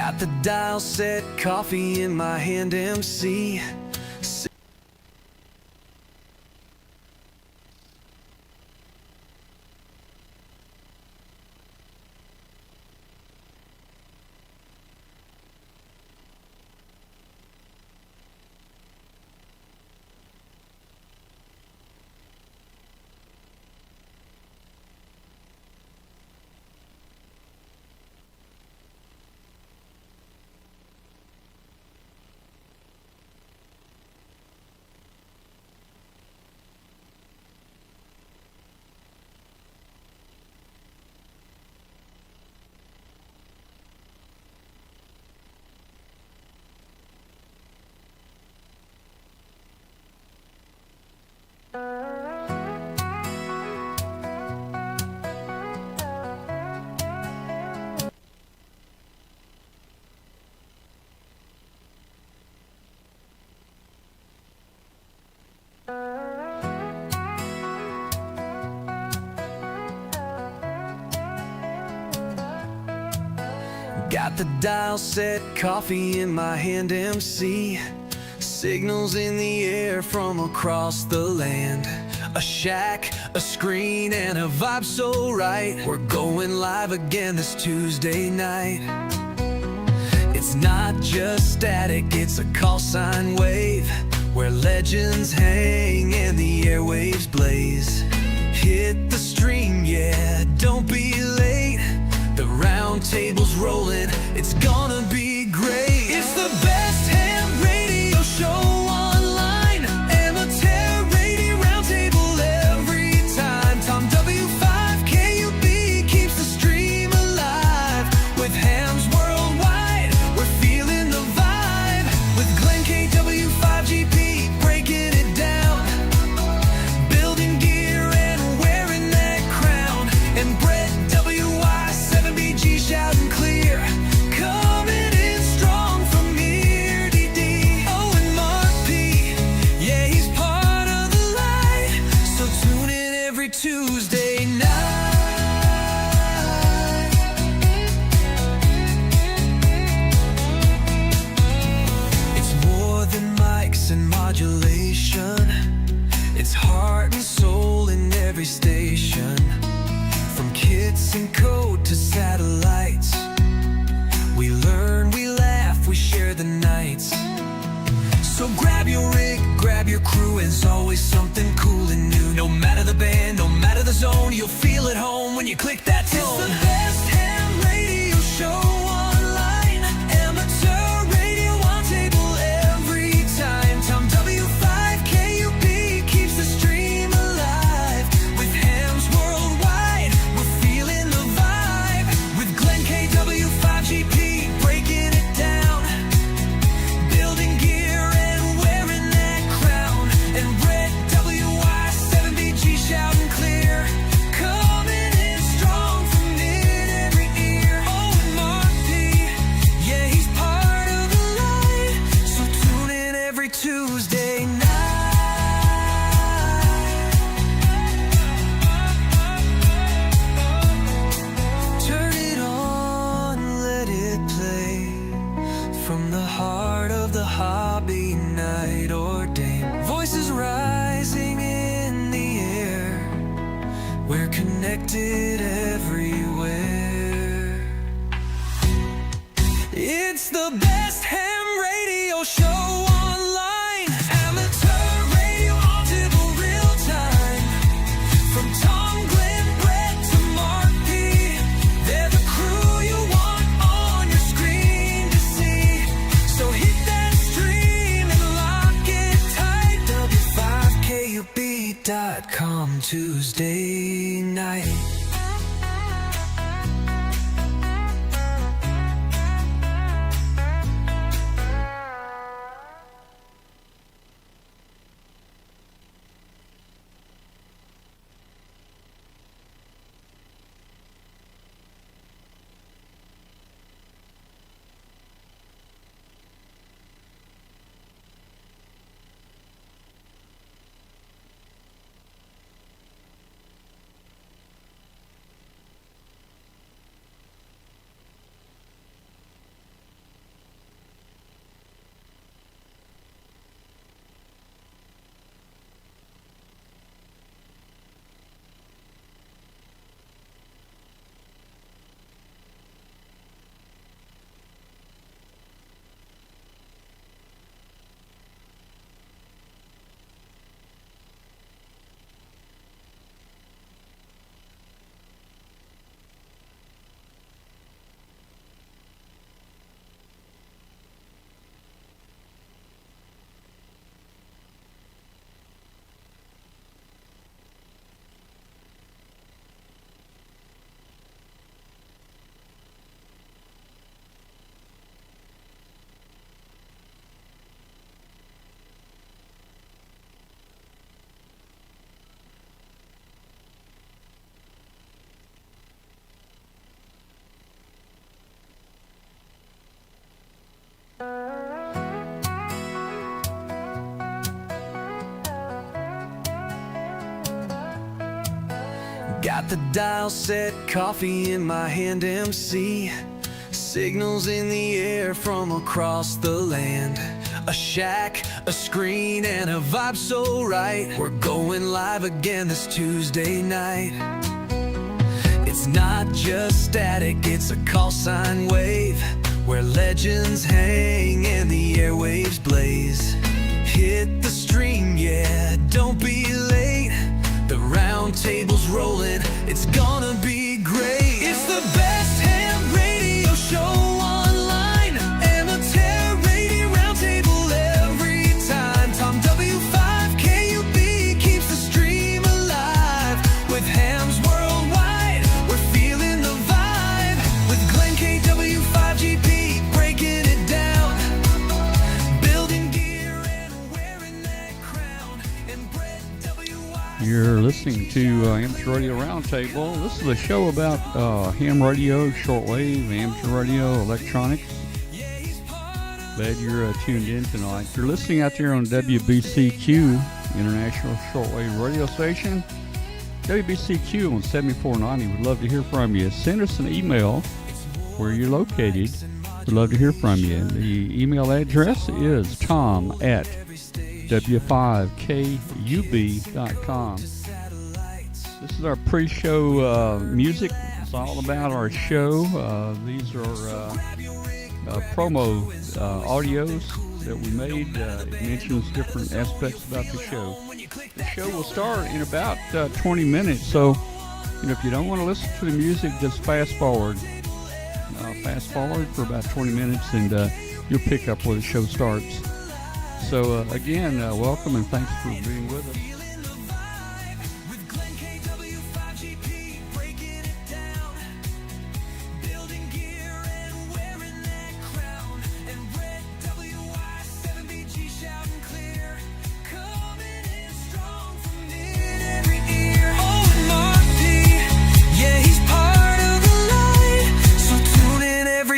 Got the dial set, coffee in my hand, MC. Got the dial set, coffee in my hand, MC. Signals in the air from across the land. A shack, a screen, and a vibe so right. We're going live again this Tuesday night. It's not just static, it's a call sign wave, where legends hang and the airwaves blaze. Hit the stream, yeah, don't be late. The roundtable's rolling, it's gonna be great. It's the best ham radio show online. Amateur radio roundtable every time. Tom W5KUB keeps the stream alive. With hams worldwide, we're feeling the vibe. With Glenn KW5GP breaking it down. Building gear and wearing that crown. And Brett WY7BG shouting clear. Coming in strong from here, DD. Oh, and Mark P, yeah, he's part of the light. So tune in every Tuesday night. It's more than mics and modulation. It's heart and soul in every station. From kits and code to satellites, we learn, we laugh, we share the nights. So grab your rig, grab your crew, it's always something cool and new. No matter the band, no matter the zone, you'll feel at home when you click that tone. It's the best ham radio show online. Amateur radio roundtable every time. Tom W5KUB keeps the stream alive. With hams worldwide, we're feeling the vibe. With Glenn KW5GP breaking it down. Building gear and wearing that crown. And Brett WY7BG shouting clear. Coming in strong from in every ear. Oh, and Mark P, yeah, he's part of the light. So tune in every Tuesday night. Turn it on, let it play. From the heart of the hobby, night or day. Voices rising in the air. We're connected everywhere. It's the best ham radio show online. Amateur radio roundtable real time. From Tom, Glenn, Brett to Mark P, they're the crew you want on your screen to see. So hit that stream and lock it tight. W5KUB.com Tuesday night. Got the dial set, coffee in my hand, MC. Signals in the air from across the land. A shack, a screen, and a vibe so right. We're going live again this Tuesday night. It's not just static, it's a call sign wave, where legends hang and the airwaves blaze. Hit the stream, yeah, don't be late. The Roundtable's rolling, it's gonna be great. It's the best ham radio show online. Amateur radio Roundtable every time. Tom W5 KUB keeps the stream alive. With hams worldwide, we're feeling the vibe. With Glenn KW5GP breaking it down. Building gear and wearing that crown. And Brett WI. You're listening to Amateur Radio Roundtable. This is a show about ham radio, shortwave, amateur radio, electronics. Glad you're tuned in tonight. You're listening out there on WBCQ, International Shortwave Radio Station. WBCQ on 7490. We'd love to hear from you. Send us an email where you're located. We'd love to hear from you. The email address is tom@w5kub.com. This is our pre-show music. It's all about our show. These are promo audios that we made. It mentions different aspects about the show. The show will start in about 20 minutes, so if you don't want to listen to the music, just fast forward. Fast forward for about 20 minutes, and you'll pick up where the show starts. So again, welcome and thanks for being with us.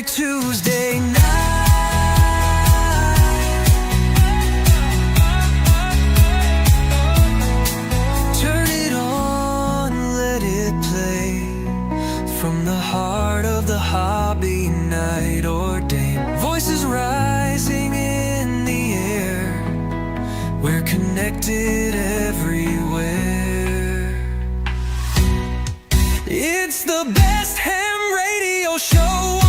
Tuesday night. Turn it on, let it play. From the heart of the hobby, night or day. Voices rising in the air. We're connected everywhere. It's the best ham radio show.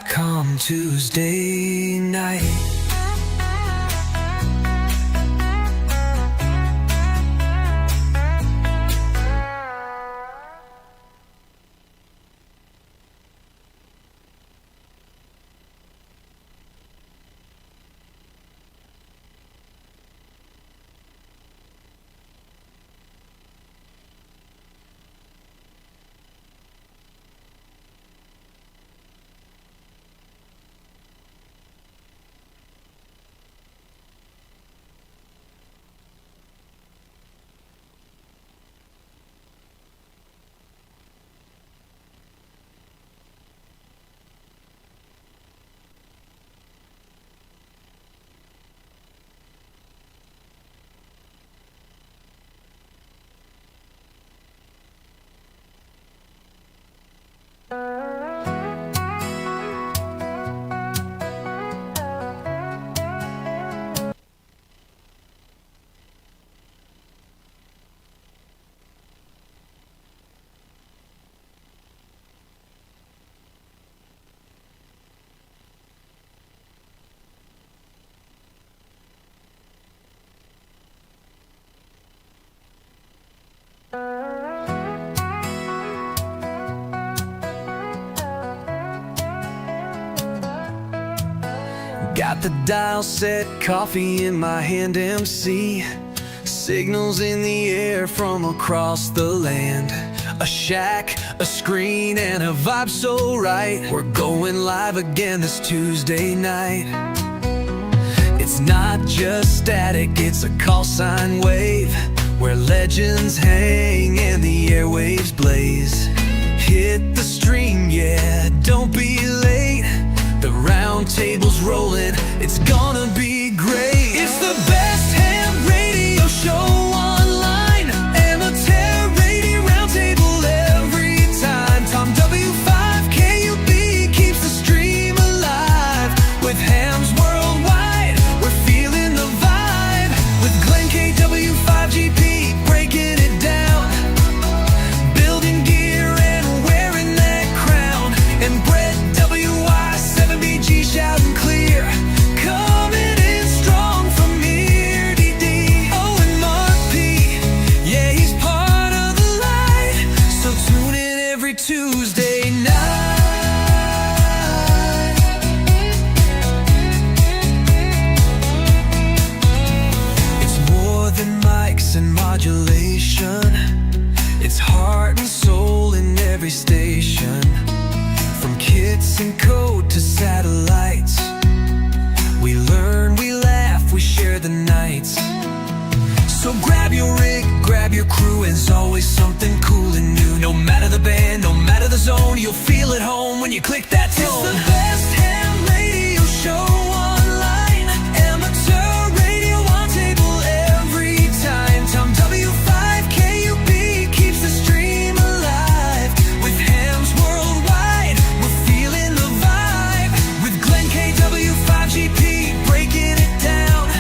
.com Tuesday night. Got the dial set, coffee in my hand, MC. Signals in the air from across the land. A shack, a screen, and a vibe so right. We're going live again this Tuesday night. It's not just static, it's a call sign wave, where legends hang and the airwaves blaze. Hit the stream, yeah, don't be late. The round table's rolling, it's gonna be great. It's the best ham radio show online. Amateur radio roundtable every time. Tom W5 KUB keeps the stream alive. With hams worldwide, we're feeling the vibe. With Glenn KW5GP breaking it down, building gear and wearing that crown. And Brett WI7BG shouting clear, coming in strong from here, DD. Oh, and Mark P, yeah, he's part of the light. So tune in every Tuesday night. It's more than mics and modulation. It's heart and soul in every station. From kits and code to satellites, we learn, we laugh, we share the nights. So grab your rig, grab your crew, it's always something cool and new. No matter the band, no matter the zone, you'll feel at home when you click that tone. It's the best ham radio show online. Amateur radio on table every time. Tom W5 KUB keeps the stream alive. With hams worldwide, we're feeling the vibe. With Glenn KW5GP breaking it down,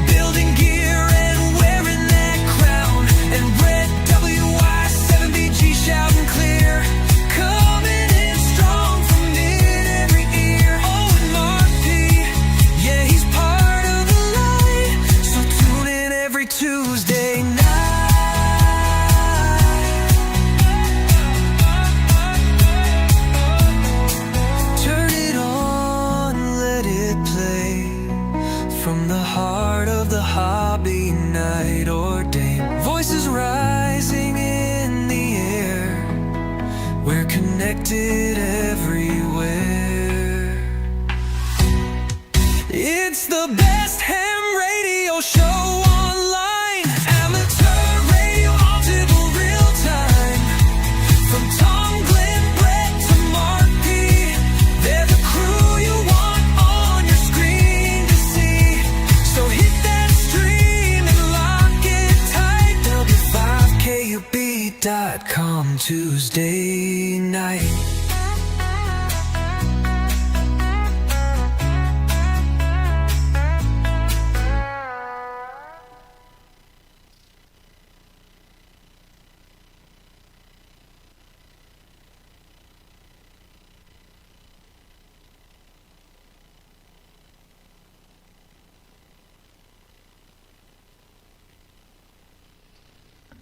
building gear and wearing that crown. And Brett WI7BG shouting clear, coming in strong from in every ear. Oh, and Mark P, yeah, he's part of the light. So tune in every Tuesday night. Turn it on, let it play. From the heart of the hobby, night or day. Voices rising in the air, we're connected everywhere. It's the best ham radio show online. Amateur radio on table real time. From Tom, Glenn, Brett to Mark P, they're the crew you want on your screen to see. So hit that stream and lock it tight. W5KUB.com Tuesday night.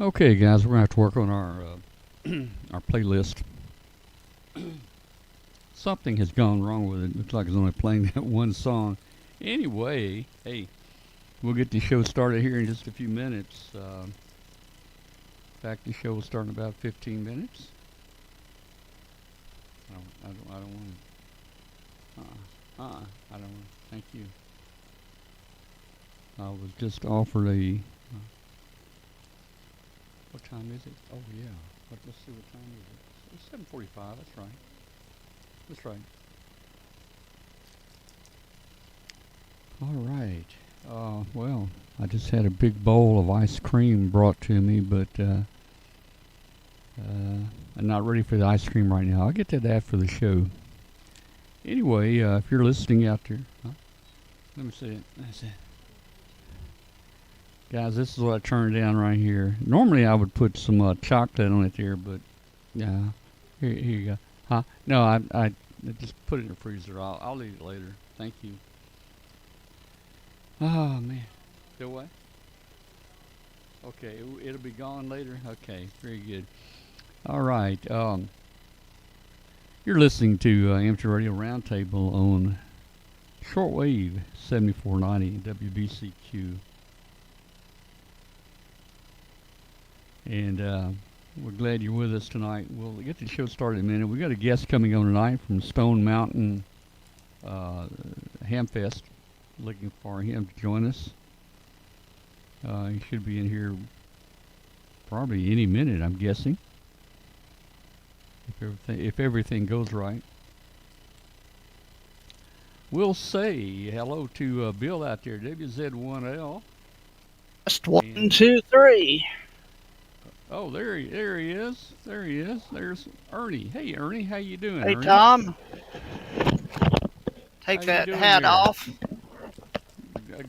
Okay, guys, we're gonna have to work on our our playlist. Something has gone wrong with it. Looks like it's only playing that one song. Anyway, hey, we'll get the show started here in just a few minutes. In fact, the show will start in about 15 minutes. I don't want to. I don't want to. Thank you. I was just offered a. What time is it? Oh yeah. Let's see what time is it. It's 7:45. That's right. That's right. All right. Well, I just had a big bowl of ice cream brought to me, but I'm not ready for the ice cream right now. I'll get to that after the show. Anyway, if you're listening out there, let me see it. That's it. Guys, this is what I turned down right here. Normally I would put some chocolate on it there, but yeah, here you go. Huh? No, I just put it in the freezer. I'll eat it later. Thank you. Oh man, still what? Okay, it'll be gone later. Okay, very good. All right. You're listening to Amateur Radio Roundtable on shortwave 7490 WBCQ. And we're glad you're with us tonight. We'll get the show started in a minute. We got a guest coming on tonight from Stone Mountain Hamfest. looking for him to join us. He should be in here probably any minute, I'm guessing, if everything goes right. We'll say hello to Bill out there, WZ1L. Just 1, 2, 3. Oh, there he is. There he is. There's Ernie. Hey, Ernie, how you doing? Hey, Ernie? Tom. Take How that you doing hat there? off.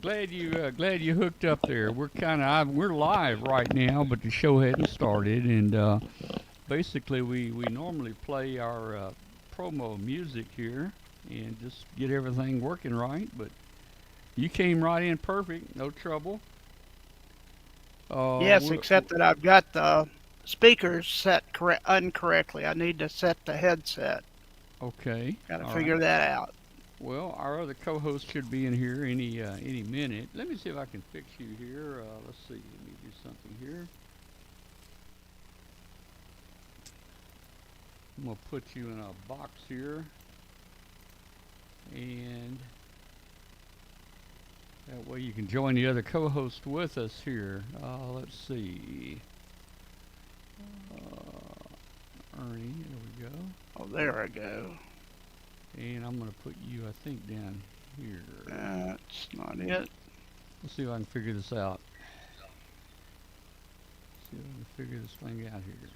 Glad you hooked up there. We're live right now, but the show hadn't started, and basically we normally play our promo music here and just get everything working right. But you came right in perfect, no trouble. Yes, except that I've got the speakers set incorrectly. I need to set the headset. Okay. Got to figure that out. Well, our other co-host should be in here any minute. Let me see if I can fix you here. Let's see. Let me do something here. I'm gonna put you in a box here, and that way you can join the other co-host with us here. Let's see. Ernie, there we go. Oh, there I go. And I'm going to put you, I think, down here. That's not it. Let's see if I can figure this out. See if I can figure this thing out here.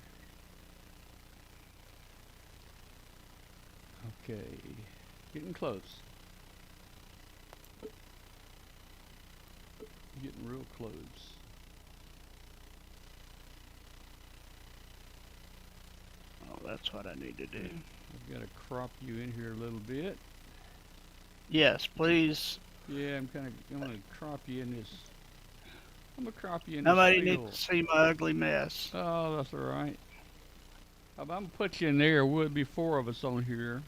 Okay. Getting close. Getting real close. Oh, that's what I need to do. I've got to crop you in here a little bit. Yes, please. Yeah, I'm going to crop you in this. I'm going to crop you in Nobody this needs to see my ugly mess. Oh, that's all right. I'm going to put you in there. Would be 4 of us on here.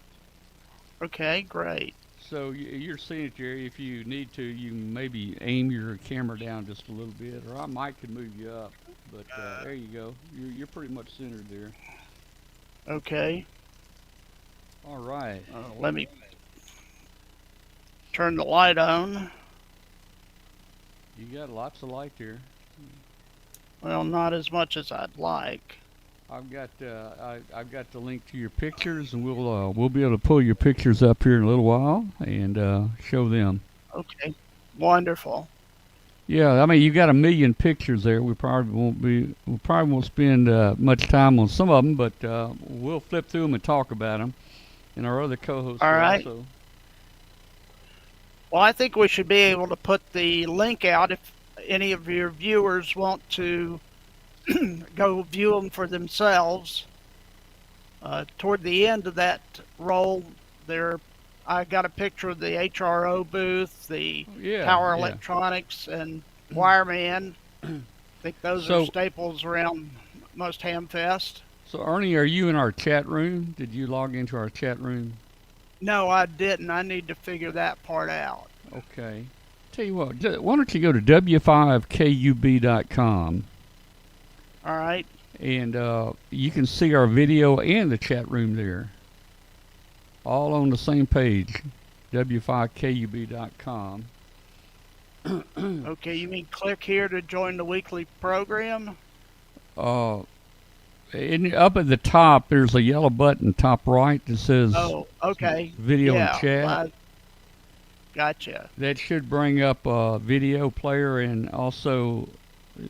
Okay, great. So you're seeing it there. If you need to, you can maybe aim your camera down just a little bit, or I might could move you up. But there you go. You're pretty much centered there. Okay. All right. Let me turn the light on. You got lots of light there. Well, not as much as I'd like. I've got the link to your pictures, and we'll be able to pull your pictures up here in a little while and show them. Okay. Wonderful. Yeah, I mean you got 1 million pictures there. We probably won't spend much time on some of them, but we'll flip through them and talk about them. And our other co-hosts All right. also. Well, I think we should be able to put the link out if any of your viewers want to go view them for themselves. Toward the end of that roll, I got a picture of the HRO booth, the power electronics, and wireman. I think those are staples around most Hamfest. So, Ernie, are you in our chat room? Did you log into our chat room? No, I didn't. I need to figure that part out. Okay. Tell you what, why don't you go to w5kub.com. All right. And you can see our video and the chat room there. All on the same page, w5kub.com. Okay, you mean click here to join the weekly program? Up at the top, there's a yellow button top right that says video and chat. Gotcha. That should bring up a video player, and also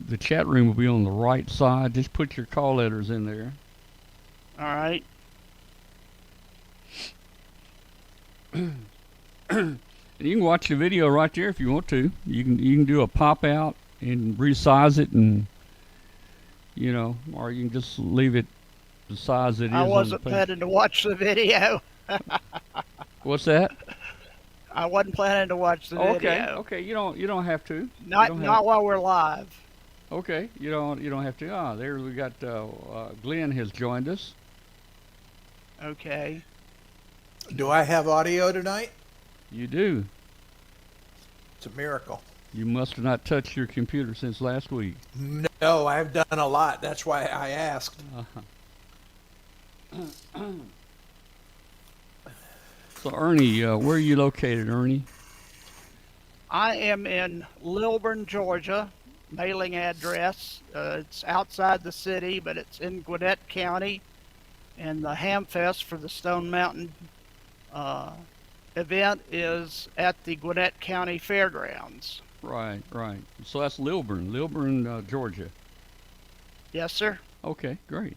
the chat room will be on the right side. Just put your call letters in there. All right. You can watch the video right there if you want to. You can do a pop out and resize it, and or you can just leave it the size it is. I wasn't planning to watch the video. What's that? I wasn't planning to watch the video. Okay. You don't have to. Not while we're live. Okay. You don't have to. There we got Glenn has joined us. Okay. Do I have audio tonight? You do. It's a miracle. You must have not touched your computer since last week. No, I've done a lot. That's why I asked. So, Ernie, where are you located, Ernie? I am in Lilburn, Georgia. Mailing address. It's outside the city, but it's in Gwinnett County. And the Hamfest for the Stone Mountain uh, event is at the Gwinnett County Fairgrounds. Right, right. So that's Lilburn, Georgia. Yes, sir. Okay, great.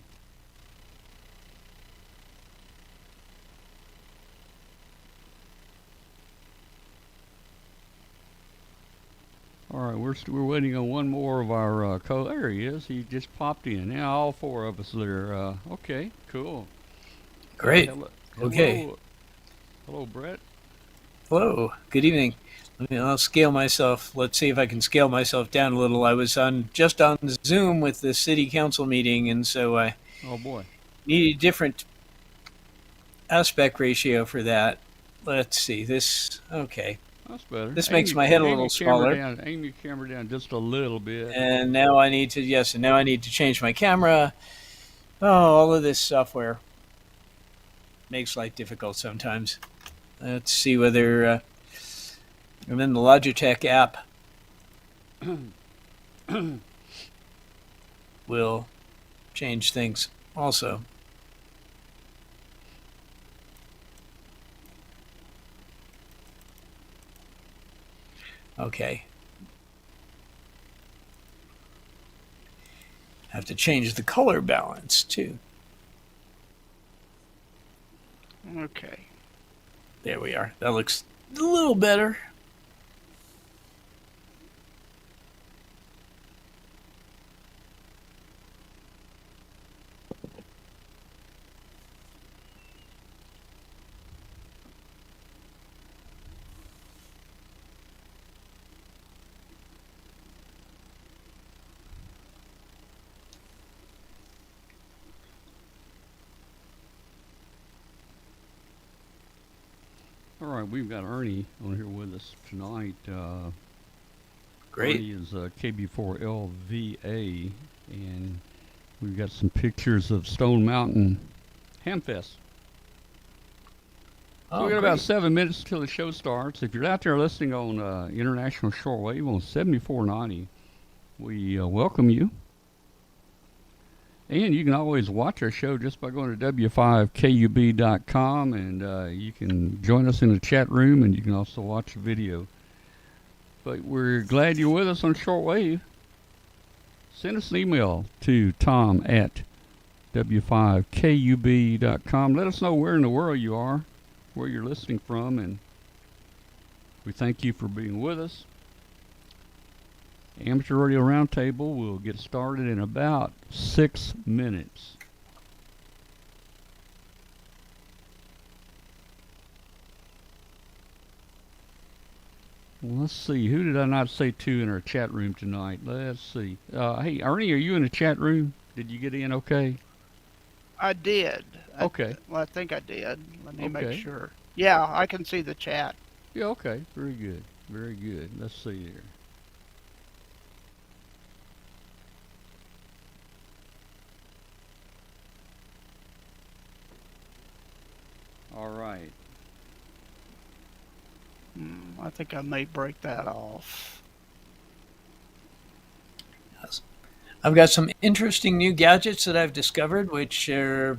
All right, we're waiting on one more of our there he is. He just popped in. Now all four of us there. Okay, cool. Great. Hello, Okay. hello, hello, Brett. Hello. Good evening. I'll scale myself. Let's see if I can scale myself down a little. I was just on Zoom with the city council meeting, and so I Oh boy. need a different aspect ratio for that. Let's see. This okay. That's better. This makes my head a little smaller. Aim your camera down just a little bit. And now I need to change my camera. Oh, all of this software makes life difficult sometimes. Let's see whether I'm in the Logitech app will change things also. Okay. I have to change the color balance too. Okay. There we are. That looks a little better. All right, we've got Ernie on here with us tonight. Great. Ernie is KB4LVA, and we've got some pictures of Stone Mountain Hamfest. So we got about 7 minutes till the show starts. If you're out there listening on International Shortwave on 7490, we welcome you. And you can always watch our show just by going to w5kub.com, and you can join us in the chat room, and you can also watch the video. But we're glad you're with us on Shortwave. Send us an email to tom@w5kub.com. Let us know where in the world you are, where you're listening from, and we thank you for being with us. Amateur Radio Roundtable will get started in about 6 minutes. Well, let's see. Who did I not say to in our chat room tonight? Let's see. Hey, Ernie, are you in the chat room? Did you get in okay? I did. Okay. Well, I think I did. Let me Okay. make sure. Yeah, I can see the chat. Yeah, okay. Very good. Very good. Let's see here. All right. I think I may break that off. I've got some interesting new gadgets that I've discovered, which are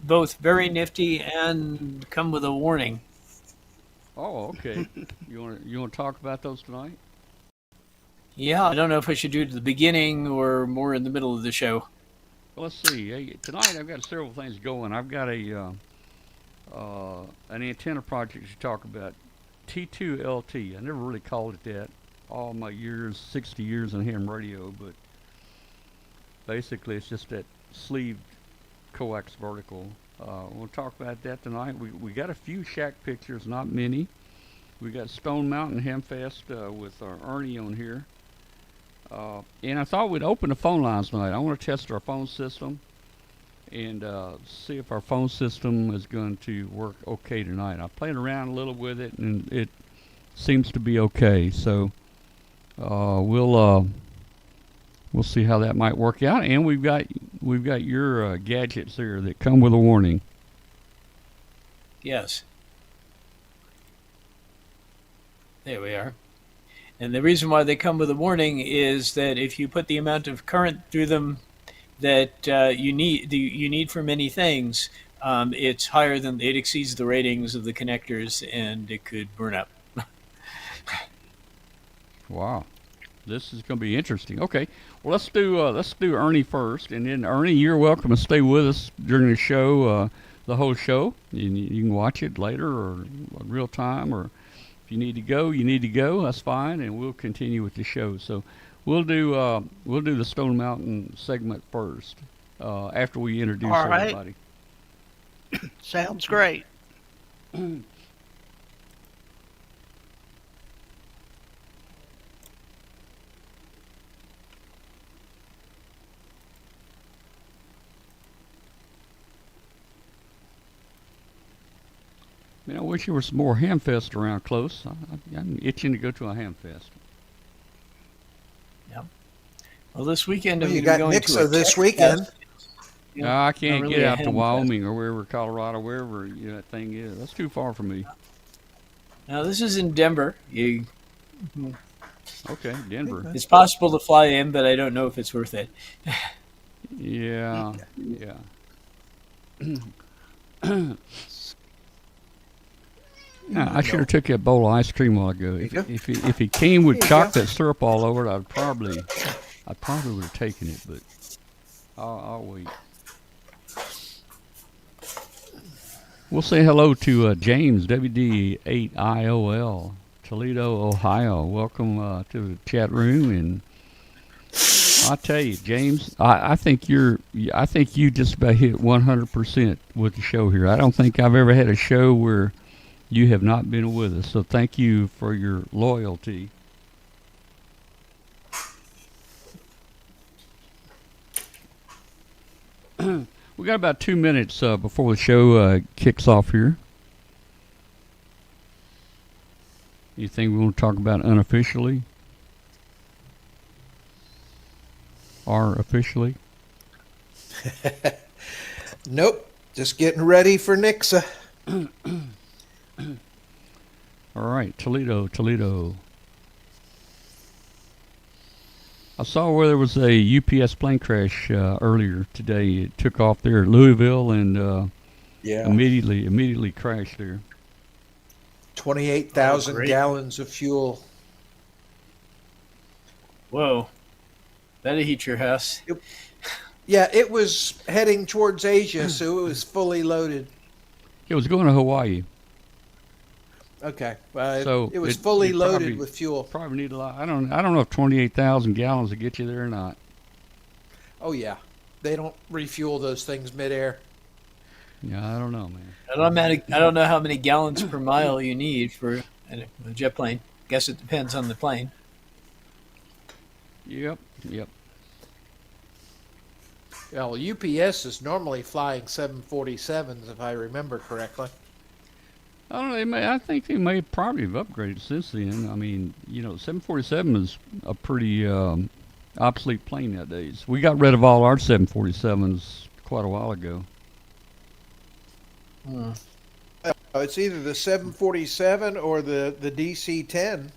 both very nifty and come with a warning. Oh, okay. You want to talk about those tonight? Yeah, I don't know if I should do it at the beginning or more in the middle of the show. Well, let's see. Hey, tonight I've got several things going. I've got an antenna project to talk about. T2LT. I never really called it that all my years, 60 years in ham radio, but basically it's just that sleeved coax vertical. We'll talk about that tonight. We got a few shack pictures, not many. We got Stone Mountain Hamfest with Ernie on here. And I thought we'd open the phone lines tonight. I want to test our phone system and see if our phone system is going to work okay tonight. I played around a little with it, and it seems to be okay. So we'll see how that might work out. And we've got your gadgets there that come with a warning. Yes. There we are. And the reason why they come with a warning is that if you put the amount of current through them that you need for many things, it's higher than it exceeds the ratings of the connectors, and it could burn up. Wow, this is going to be interesting. Okay, well let's do Ernie first, and then Ernie, you're welcome to stay with us during the show, the whole show. You can watch it later or real time, or if you need to go, you need to go. That's fine, and we'll continue with the show. So we'll do the Stone Mountain segment first after we introduce All right. everybody. Sounds great. Man, I wish there was some more Hamfest around close. I'm itching to go to a Hamfest. Yeah. Well, this weekend Well, I'm you gonna be got going to a Nixa this tech weekend. fest. No, I can't not get really a out to Hamfest. Wyoming or wherever, Colorado, wherever that thing is. That's too far for me. Now this is in Denver. Okay, Denver. It's possible to fly in, but I don't know if it's worth it. Yeah, yeah. Yeah, I should have took that bowl of ice cream a while ago. If it came with chocolate syrup all over it, I probably would have taken it, but I'll wait. We'll say hello to James WD8IOL, Toledo, Ohio. Welcome to the chat room, and I'll tell you, James, I think you just about hit 100% with the show here. I don't think I've ever had a show where you have not been with us, so thank you for your loyalty. We got about 2 minutes before the show kicks off here. Anything we want to talk about unofficially? Or officially? Nope. Just getting ready for Nixa. All right, Toledo. I saw where there was a UPS plane crash earlier today. It took off there at Louisville and Yeah. immediately crashed there. 28,000 great. gallons of fuel. Whoa, that'll heat your house. Yeah, it was heading towards Asia, so it was fully loaded. It was going to Hawaii. Okay. So it was it- fully it loaded probably- with fuel. Probably need a lot. I don't know if 28,000 gallons will get you there or not. Oh, yeah. They don't refuel those things midair. Yeah, I don't know, man. I don't know how many gallons per mile you need for a jet plane. Guess it depends on the plane. Yep. Well, UPS is normally flying 747s, if I remember correctly. I don't know. I think they may probably have upgraded since then. I mean, 747 is a pretty obsolete plane nowadays. We got rid of all our 747s quite a while ago. It's either the 747 or the DC-10.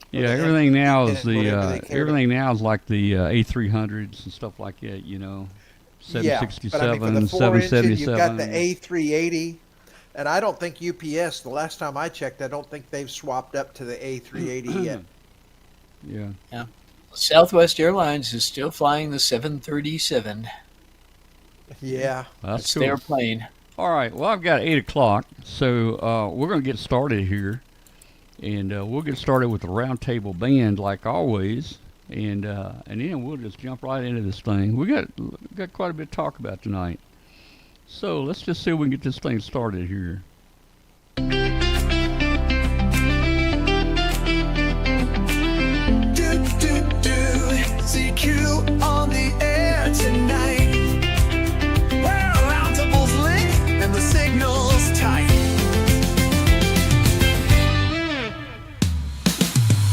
Yeah, the everything now is whatever they carry. everything now is like the A300s and stuff like that. Yeah, 767, but I mean, for the 4-engine, you've got the 777. A380. And I don't think UPS, the last time I checked, I don't think they've swapped up to the A380 yet. Yeah. Southwest Airlines is still flying the 737. Yeah. That's It's cool. their plane. All right. Well, I've got 8 o'clock, so we're going to get started here. And we'll get started with the Roundtable band like always. And then we'll just jump right into this thing. We got quite a bit to talk about tonight. So let's just see if we can get this thing started here. CQ on the air tonight. Well, Roundtable's lit and the signal's tight.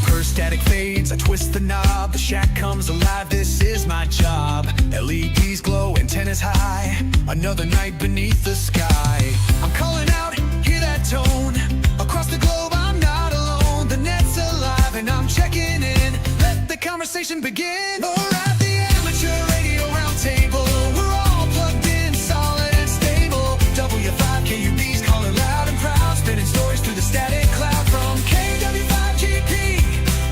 Per static fades, I twist the knob. The shack comes alive, this is my job. LEDs glow, antennas high. Another night beneath the sky. I'm calling out, hear that tone. Across the globe, I'm not alone. The net's alive. conversation begin. We're at the Amateur Radio Roundtable. We're all plugged in, solid and stable. W5KUB's calling loud and proud, spinning stories through the static cloud. From KW5GP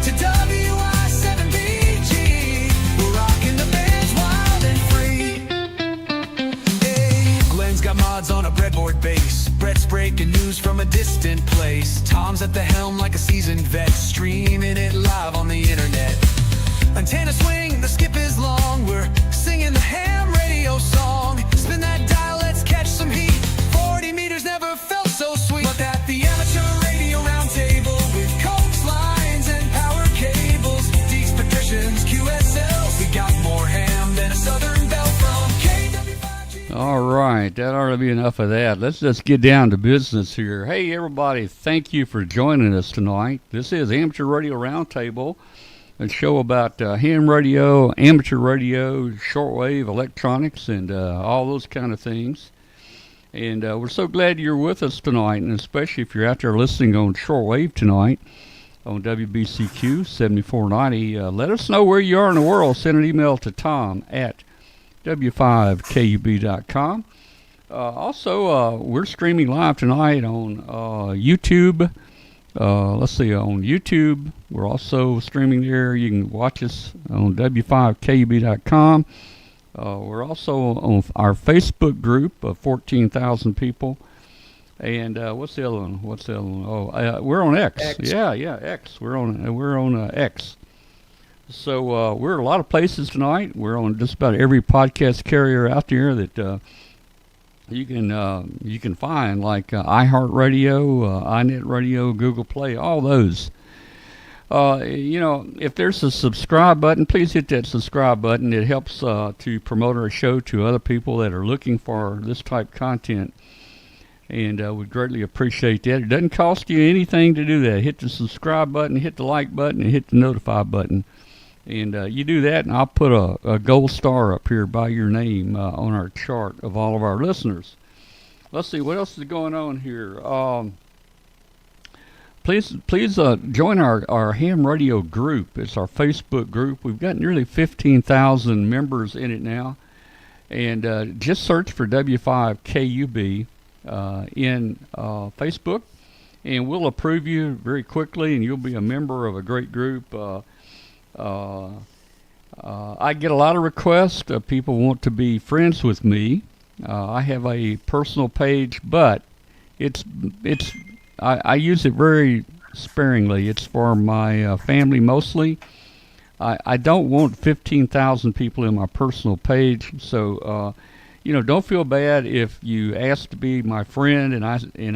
to WI7BG, we're rocking the bands wild and free. Hey, Glenn's got mods on a breadboard base. Brett's breaking news from a distant place. Tom's at the helm like a seasoned vet, streaming it live on the internet. Antenna swing, the skip is long. We're singing the ham radio song. Spin that dial, let's catch some heat. 40 meters never felt so sweet. Look at the Amateur Radio Roundtable with coax lines and power cables, Deeks, Patricians, QSLs. We got more ham than a Southern Belle from KW5G. All right, that ought to be enough of that. Let's just get down to business here. Hey, everybody, thank you for joining us tonight. This is Amateur Radio Roundtable, a show about ham radio, amateur radio, shortwave, electronics, and all those kind of things. And we're so glad you're with us tonight, and especially if you're out there listening on shortwave tonight on WBCQ 7490. Let us know where you are in the world. Send an email to Tom at w5kub.com. Also, we're streaming live tonight on YouTube. Let's see, on YouTube. We're also streaming there. You can watch us on w5kub.com. We're also on our Facebook group of 14,000 people. And what's the other one? Oh, we're on X. X. Yeah, X. We're on X. So we're at a lot of places tonight. We're on just about every podcast carrier out there that you can find, like iHeartRadio, iNet Radio, Google Play, all those. If there's a subscribe button, please hit that subscribe button. It helps to promote our show to other people that are looking for this type of content. And we'd greatly appreciate that. It doesn't cost you anything to do that. Hit the subscribe button, hit the like button, and hit the notify button. And you do that, and I'll put a gold star up here by your name on our chart of all of our listeners. Let's see, what else is going on here? Please join our ham radio group. It's our Facebook group. We've got nearly 15,000 members in it now. And just search for W5KUB in Facebook, and we'll approve you very quickly, and you'll be a member of a great group. I get a lot of requests. People want to be friends with me. I have a personal page, but I use it very sparingly. It's for my family mostly. I don't want 15,000 people in my personal page, so don't feel bad if you ask to be my friend and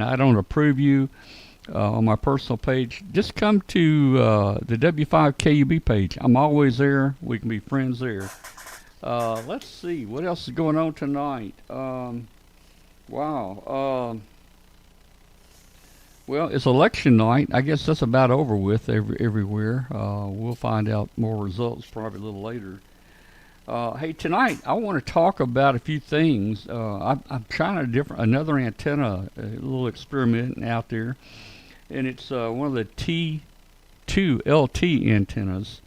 I don't approve you on my personal page. Just come to the W5KUB page. I'm always there. We can be friends there. Let's see what else is going on tonight. Wow. Well, it's election night. I guess that's about over with everywhere. We'll find out more results probably a little later. Hey, tonight I want to talk about a few things. I'm trying another antenna, a little experiment out there, and it's one of the T2LT antennas.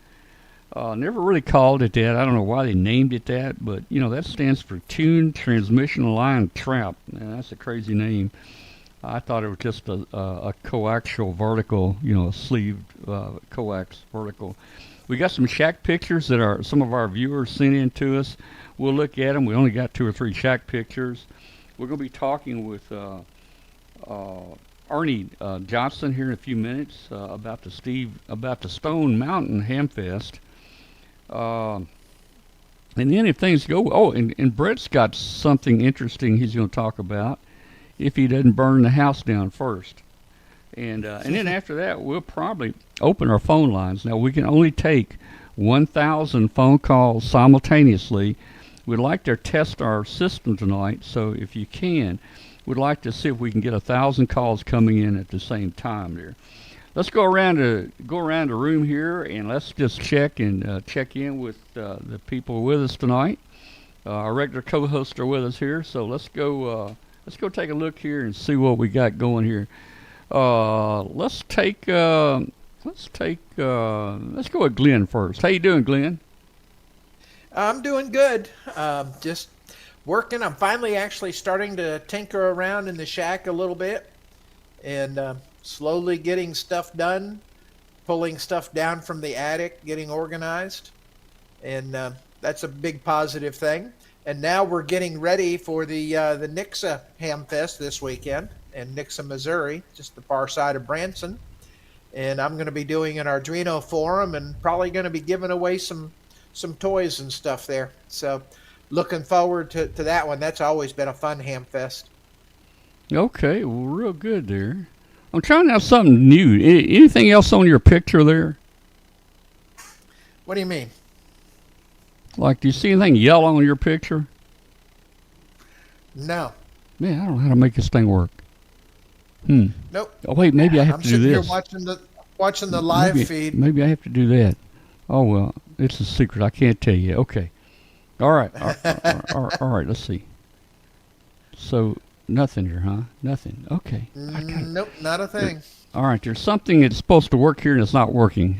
Never really called it that. I don't know why they named it that, but that stands for Tuned Transmission Line Trap. Man, that's a crazy name. I thought it was just a coaxial vertical, sleeved coax vertical. We got some shack pictures that some of our viewers sent in to us. We'll look at them. We only got 2 or 3 shack pictures. We're going to be talking with Arnie Johnson here in a few minutes about the Stone Mountain Hamfest. And then if things go, and Brett's got something interesting he's going to talk about if he doesn't burn the house down first. And then after that, we'll probably open our phone lines. Now, we can only take 1,000 phone calls simultaneously. We'd like to test our system tonight, so if you can, we'd like to see if we can get 1,000 calls coming in at the same time there. Let's go around the room here, and let's just check in with the people with us tonight. Our regular co-hosts are with us here, so let's go take a look here and see what we got going here. Let's take let's go with Glenn first. How you doing, Glenn? I'm doing good. Just working. I'm finally actually starting to tinker around in the shack a little bit and slowly getting stuff done, pulling stuff down from the attic, getting organized. And that's a big positive thing. And now we're getting ready for the Nixa Ham Fest this weekend in Nixa, Missouri, just the far side of Branson. And I'm going to be doing an Arduino forum and probably going to be giving away some toys and stuff there. So looking forward to that one. That's always been a fun Ham Fest. Okay, well, real good there. I'm trying out something new. Anything else on your picture there? What do you mean? Like, do you see anything yellow on your picture? No. Man, I don't know how to make this thing work. Nope. Oh, wait, maybe I have I'm to do sitting this. here watching the live feed. Maybe I have to do that. Oh, well, it's a secret. I can't tell you. Okay. All right. All right, let's see. So, nothing here, huh? Nothing. Okay. Nope, not a thing. All right, there's something that's supposed to work here and it's not working.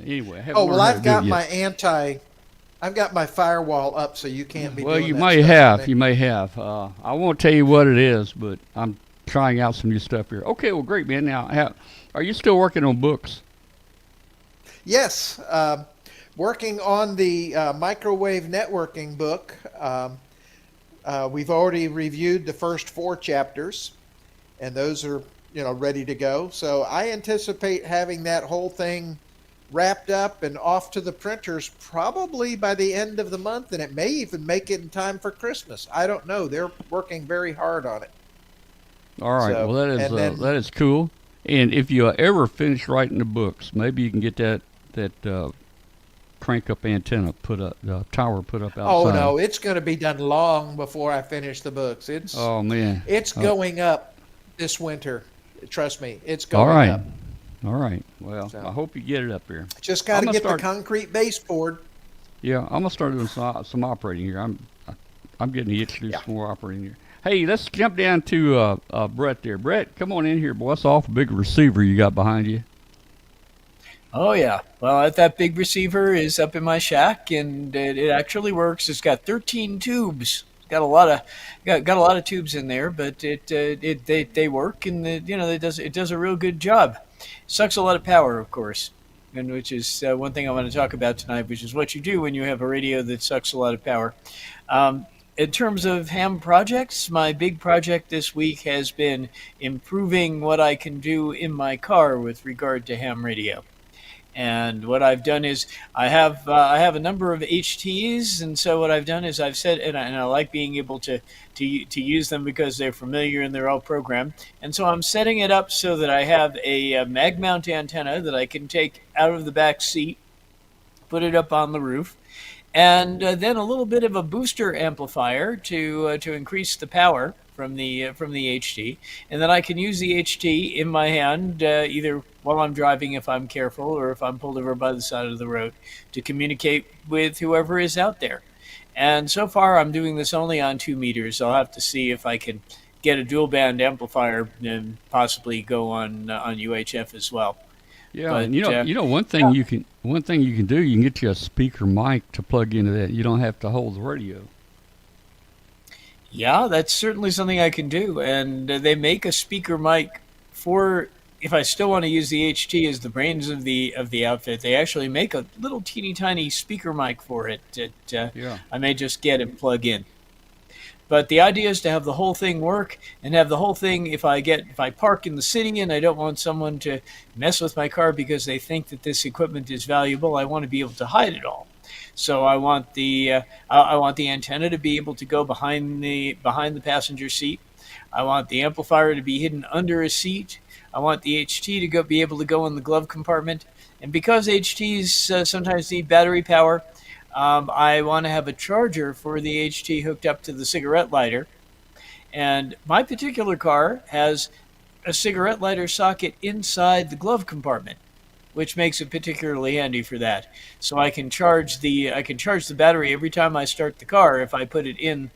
Anyway, I haven't Oh, well, learned how to do it yet. I've got my firewall up, so you can't be Well, doing you that may stuff have. to me. You may have. I won't tell you what it is, but I'm trying out some new stuff here. Okay, well, great, man. Now, are you still working on books? Yes, working on the microwave networking book. We've already reviewed the first 4 chapters, and those are ready to go. So I anticipate having that whole thing wrapped up and off to the printers probably by the end of the month, and it may even make it in time for Christmas. I don't know. They're working very hard on it. All right. So, Well, and that is cool. And if you ever finish writing the books, maybe you can get that crank up antenna put up, tower put up outside. Oh no, it's going to be done long before I finish the books. Oh man, it's going up this winter. Trust me, it's going all right. up. All right. Well, So. I hope you get it up here. Just got to get the concrete baseboard. Yeah, I'm gonna start doing some operating here. I'm getting the itch to do Yeah. some more operating here. Hey, let's jump down to Brett there. Brett, come on in here, boy. That's awful big receiver you got behind you. Oh yeah. Well, that big receiver is up in my shack, and it actually works. It's got 13 tubes. It's got a lot of tubes in there, but they work, and it does a real good job. Sucks a lot of power, of course, and which is one thing I want to talk about tonight, which is what you do when you have a radio that sucks a lot of power. In terms of ham projects, my big project this week has been improving what I can do in my car with regard to ham radio. And what I've done is I have a number of HTs, and so what I've done is I've said, and I like being able to use them because they're familiar and they're all programmed. And so I'm setting it up so that I have a mag mount antenna that I can take out of the back seat, put it up on the roof, and then a little bit of a booster amplifier to increase the power from the HT, and then I can use the HT in my hand either while I'm driving if I'm careful, or if I'm pulled over by the side of the road, to communicate with whoever is out there. And so far, I'm doing this only on 2 meters. I'll have to see if I can get a dual band amplifier and possibly go on UHF as well. Yeah, But, and one thing you can do, you can get you a speaker mic to plug into that. You don't have to hold the radio. Yeah, that's certainly something I can do. And they make a speaker mic for, if I still want to use the HT as the brains of the outfit, they actually make a little teeny tiny speaker mic for it that I may just get and plug in. But the idea is to have the whole thing work, and have the whole thing, if I park in the city and I don't want someone to mess with my car because they think that this equipment is valuable, I want to be able to hide it all. So I want the antenna to be able to go behind the passenger seat. I want the amplifier to be hidden under a seat. I want the HT to be able to go in the glove compartment. And because HTs sometimes need battery power, I want to have a charger for the HT hooked up to the cigarette lighter. And my particular car has a cigarette lighter socket inside the glove compartment, which makes it particularly handy for that. So I can charge the battery every time I start the car if I put it in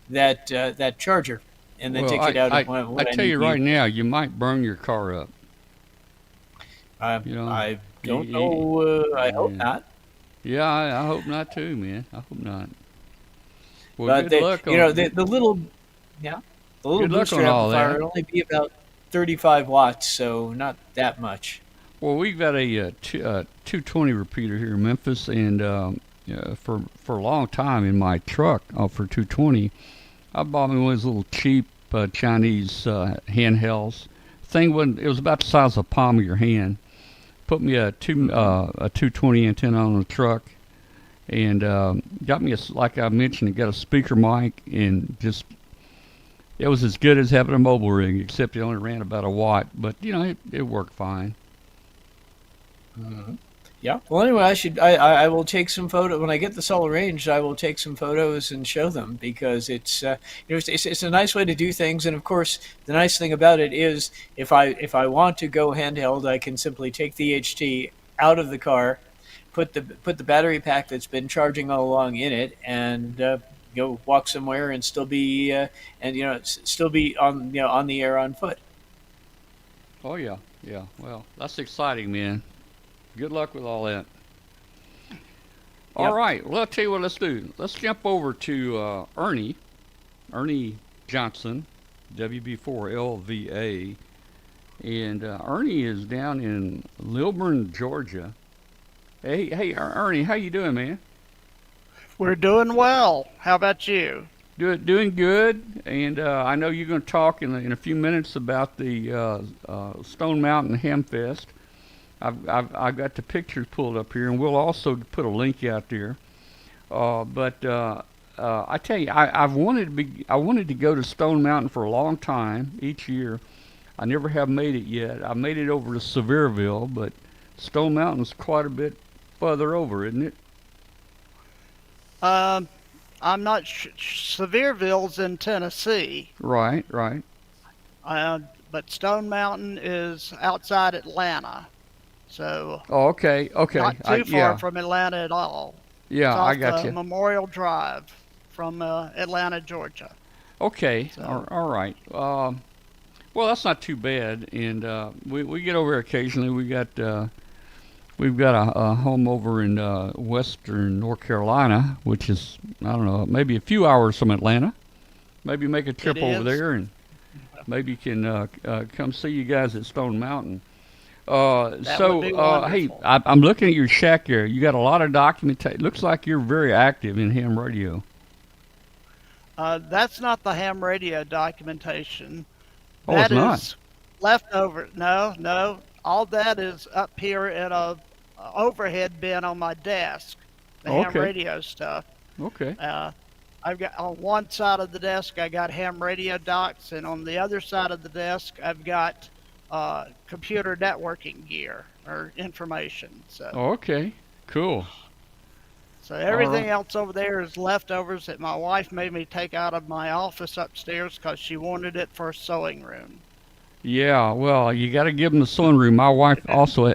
that charger, and then take it out. I tell you right now, you might burn your car up. You know, I you- don't know. I hope yeah. not. Yeah, I hope not too, man. I hope not. Well, But the little, yeah, the little good luck booster on all amplifier that. would only be about 35 watts, so not that much. Well, we've got a 220 repeater here in Memphis, and for a long time in my truck for 220, I bought me one of those little cheap Chinese handhelds. Thing wasn't. It was about the size of the palm of your hand. Put me a 220 antenna on the truck, and got me like I mentioned, it got a speaker mic, and just it was as good as having a mobile rig, except it only ran about a watt. But it worked fine. Yeah. Well, anyway, I will take some photo when I get this all arranged. I will take some photos and show them because it's a nice way to do things. And of course, the nice thing about it is if I want to go handheld, I can simply take the HT out of the car, put the battery pack that's been charging all along in it, and go walk somewhere and still be still be on the air on foot. Oh yeah. Well, that's exciting, man. Good luck with all that. All right. Well, I'll tell you what. Let's do. Let's jump over to Ernie Johnson, WB4LVA, and Ernie is down in Lilburn, Georgia. Hey, Ernie, how you doing, man? We're doing well. How about you? Doing good, and I know you're going to talk in a few minutes about the Stone Mountain Hamfest. I've got the pictures pulled up here, and we'll also put a link out there. But I tell you, I wanted to go to Stone Mountain for a long time each year. I never have made it yet. I made it over to Sevierville, but Stone Mountain's quite a bit further over, isn't it? I'm not Sevierville's in Tennessee. Right. But Stone Mountain is outside Atlanta. So Oh, okay. not too far from Atlanta at all. Yeah, It's off I got you. Memorial Drive from Atlanta, Georgia. Okay, So- all right. Well, that's not too bad, and we get over occasionally. We've got a home over in western North Carolina, which is, I don't know, maybe a few hours from Atlanta. Maybe make a trip It over is. there, and maybe can come see you guys at Stone Mountain. That would be Hey, wonderful. I'm looking at your shack here. You got a lot of documentation. Looks like you're very active in ham radio. That's not the ham radio documentation. Oh, That it's not. is leftover. No. All that is up here in a overhead bin on my desk. The ham Okay. radio stuff. Okay. I've got on one side of the desk I got ham radio docs, and on the other side of the desk I've got computer networking gear or information. So Okay. Cool. everything else over there is leftovers that my wife made me take out of my office upstairs because she wanted it for a sewing room. Yeah, well, you got to give them the sewing room. My wife also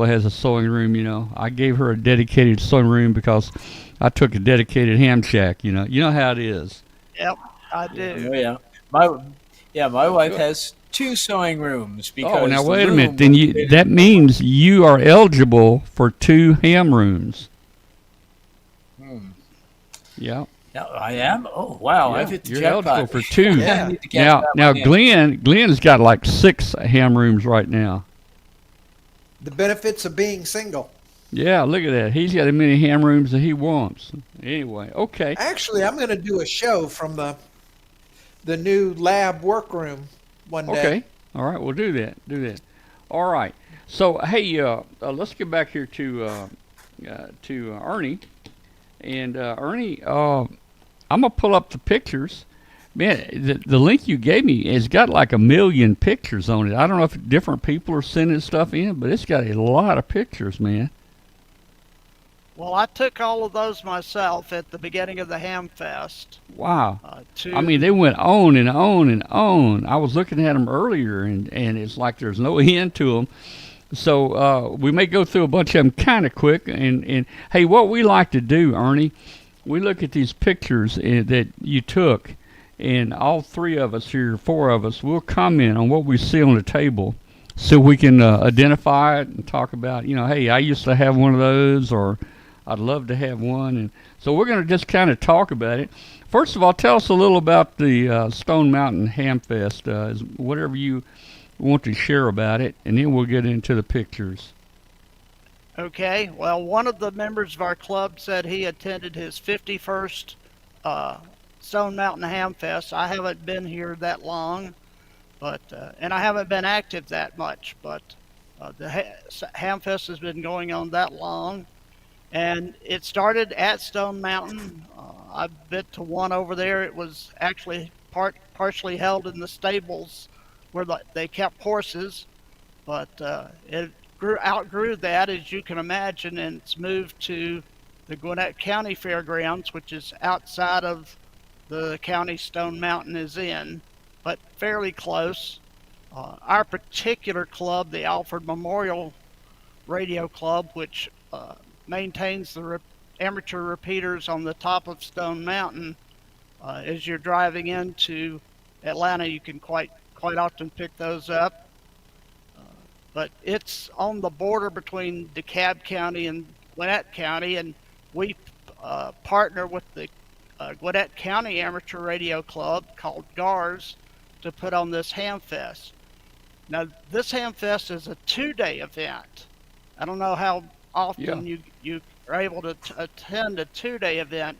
has a sewing room. I gave her a dedicated sewing room because I took a dedicated ham shack. You know how it is. Yep, I do. Oh yeah, my wife has 2 sewing rooms because. Oh, now the wait a room minute. Then located- that means you are eligible for 2 ham rooms. Yeah. Yeah, I am. Oh wow, Yeah, I've hit the you're jackpot. eligible for 2. Yeah. I need to cash Now that one in. Glenn's got like 6 ham rooms right now. The benefits of being single. Yeah, look at that. He's got as many ham rooms as he wants. Anyway, okay. Actually, I'm going to do a show from the new lab workroom one day. Okay. All right. We'll do that. All right. So, hey, let's get back here to Ernie. And Ernie, I'm gonna pull up the pictures. Man, the link you gave me has got like 1 million pictures on it. I don't know if different people are sending stuff in, but it's got a lot of pictures, man. Well, I took all of those myself at the beginning of the Ham Fest. Wow. To I mean, they went on and on and on. I was looking at them earlier, and it's like there's no end to them. So we may go through a bunch of them kind of quick. And hey, what we like to do, Ernie, we look at these pictures that you took, and all 3 of us here, 4 of us, we'll comment on what we see on the table so we can identify it and talk about, hey, I used to have one of those, or I'd love to have one. And so we're going to just kind of talk about it. First of all, tell us a little about the Stone Mountain Hamfest, whatever you want to share about it, and then we'll get into the pictures. Okay, well, one of the members of our club said he attended his 51st Stone Mountain Hamfest. I haven't been here that long, but and I haven't been active that much, but the Hamfest has been going on that long, and it started at Stone Mountain. I've been to one over there. It was actually partially held in the stables where they kept horses, but it outgrew that, as you can imagine, and it's moved to the Gwinnett County Fairgrounds, which is outside of the county Stone Mountain is in, but fairly close. Our particular club, the Alfred Memorial Radio Club, which maintains the amateur repeaters on the top of Stone Mountain, as you're driving into Atlanta, you can quite often pick those up. But it's on the border between DeKalb County and Gwinnett County, and we partner with the Gwinnett County Amateur Radio Club called GARS to put on this Hamfest. Now, this Hamfest is a 2-day event. I don't know how often you are able to attend a 2-day event,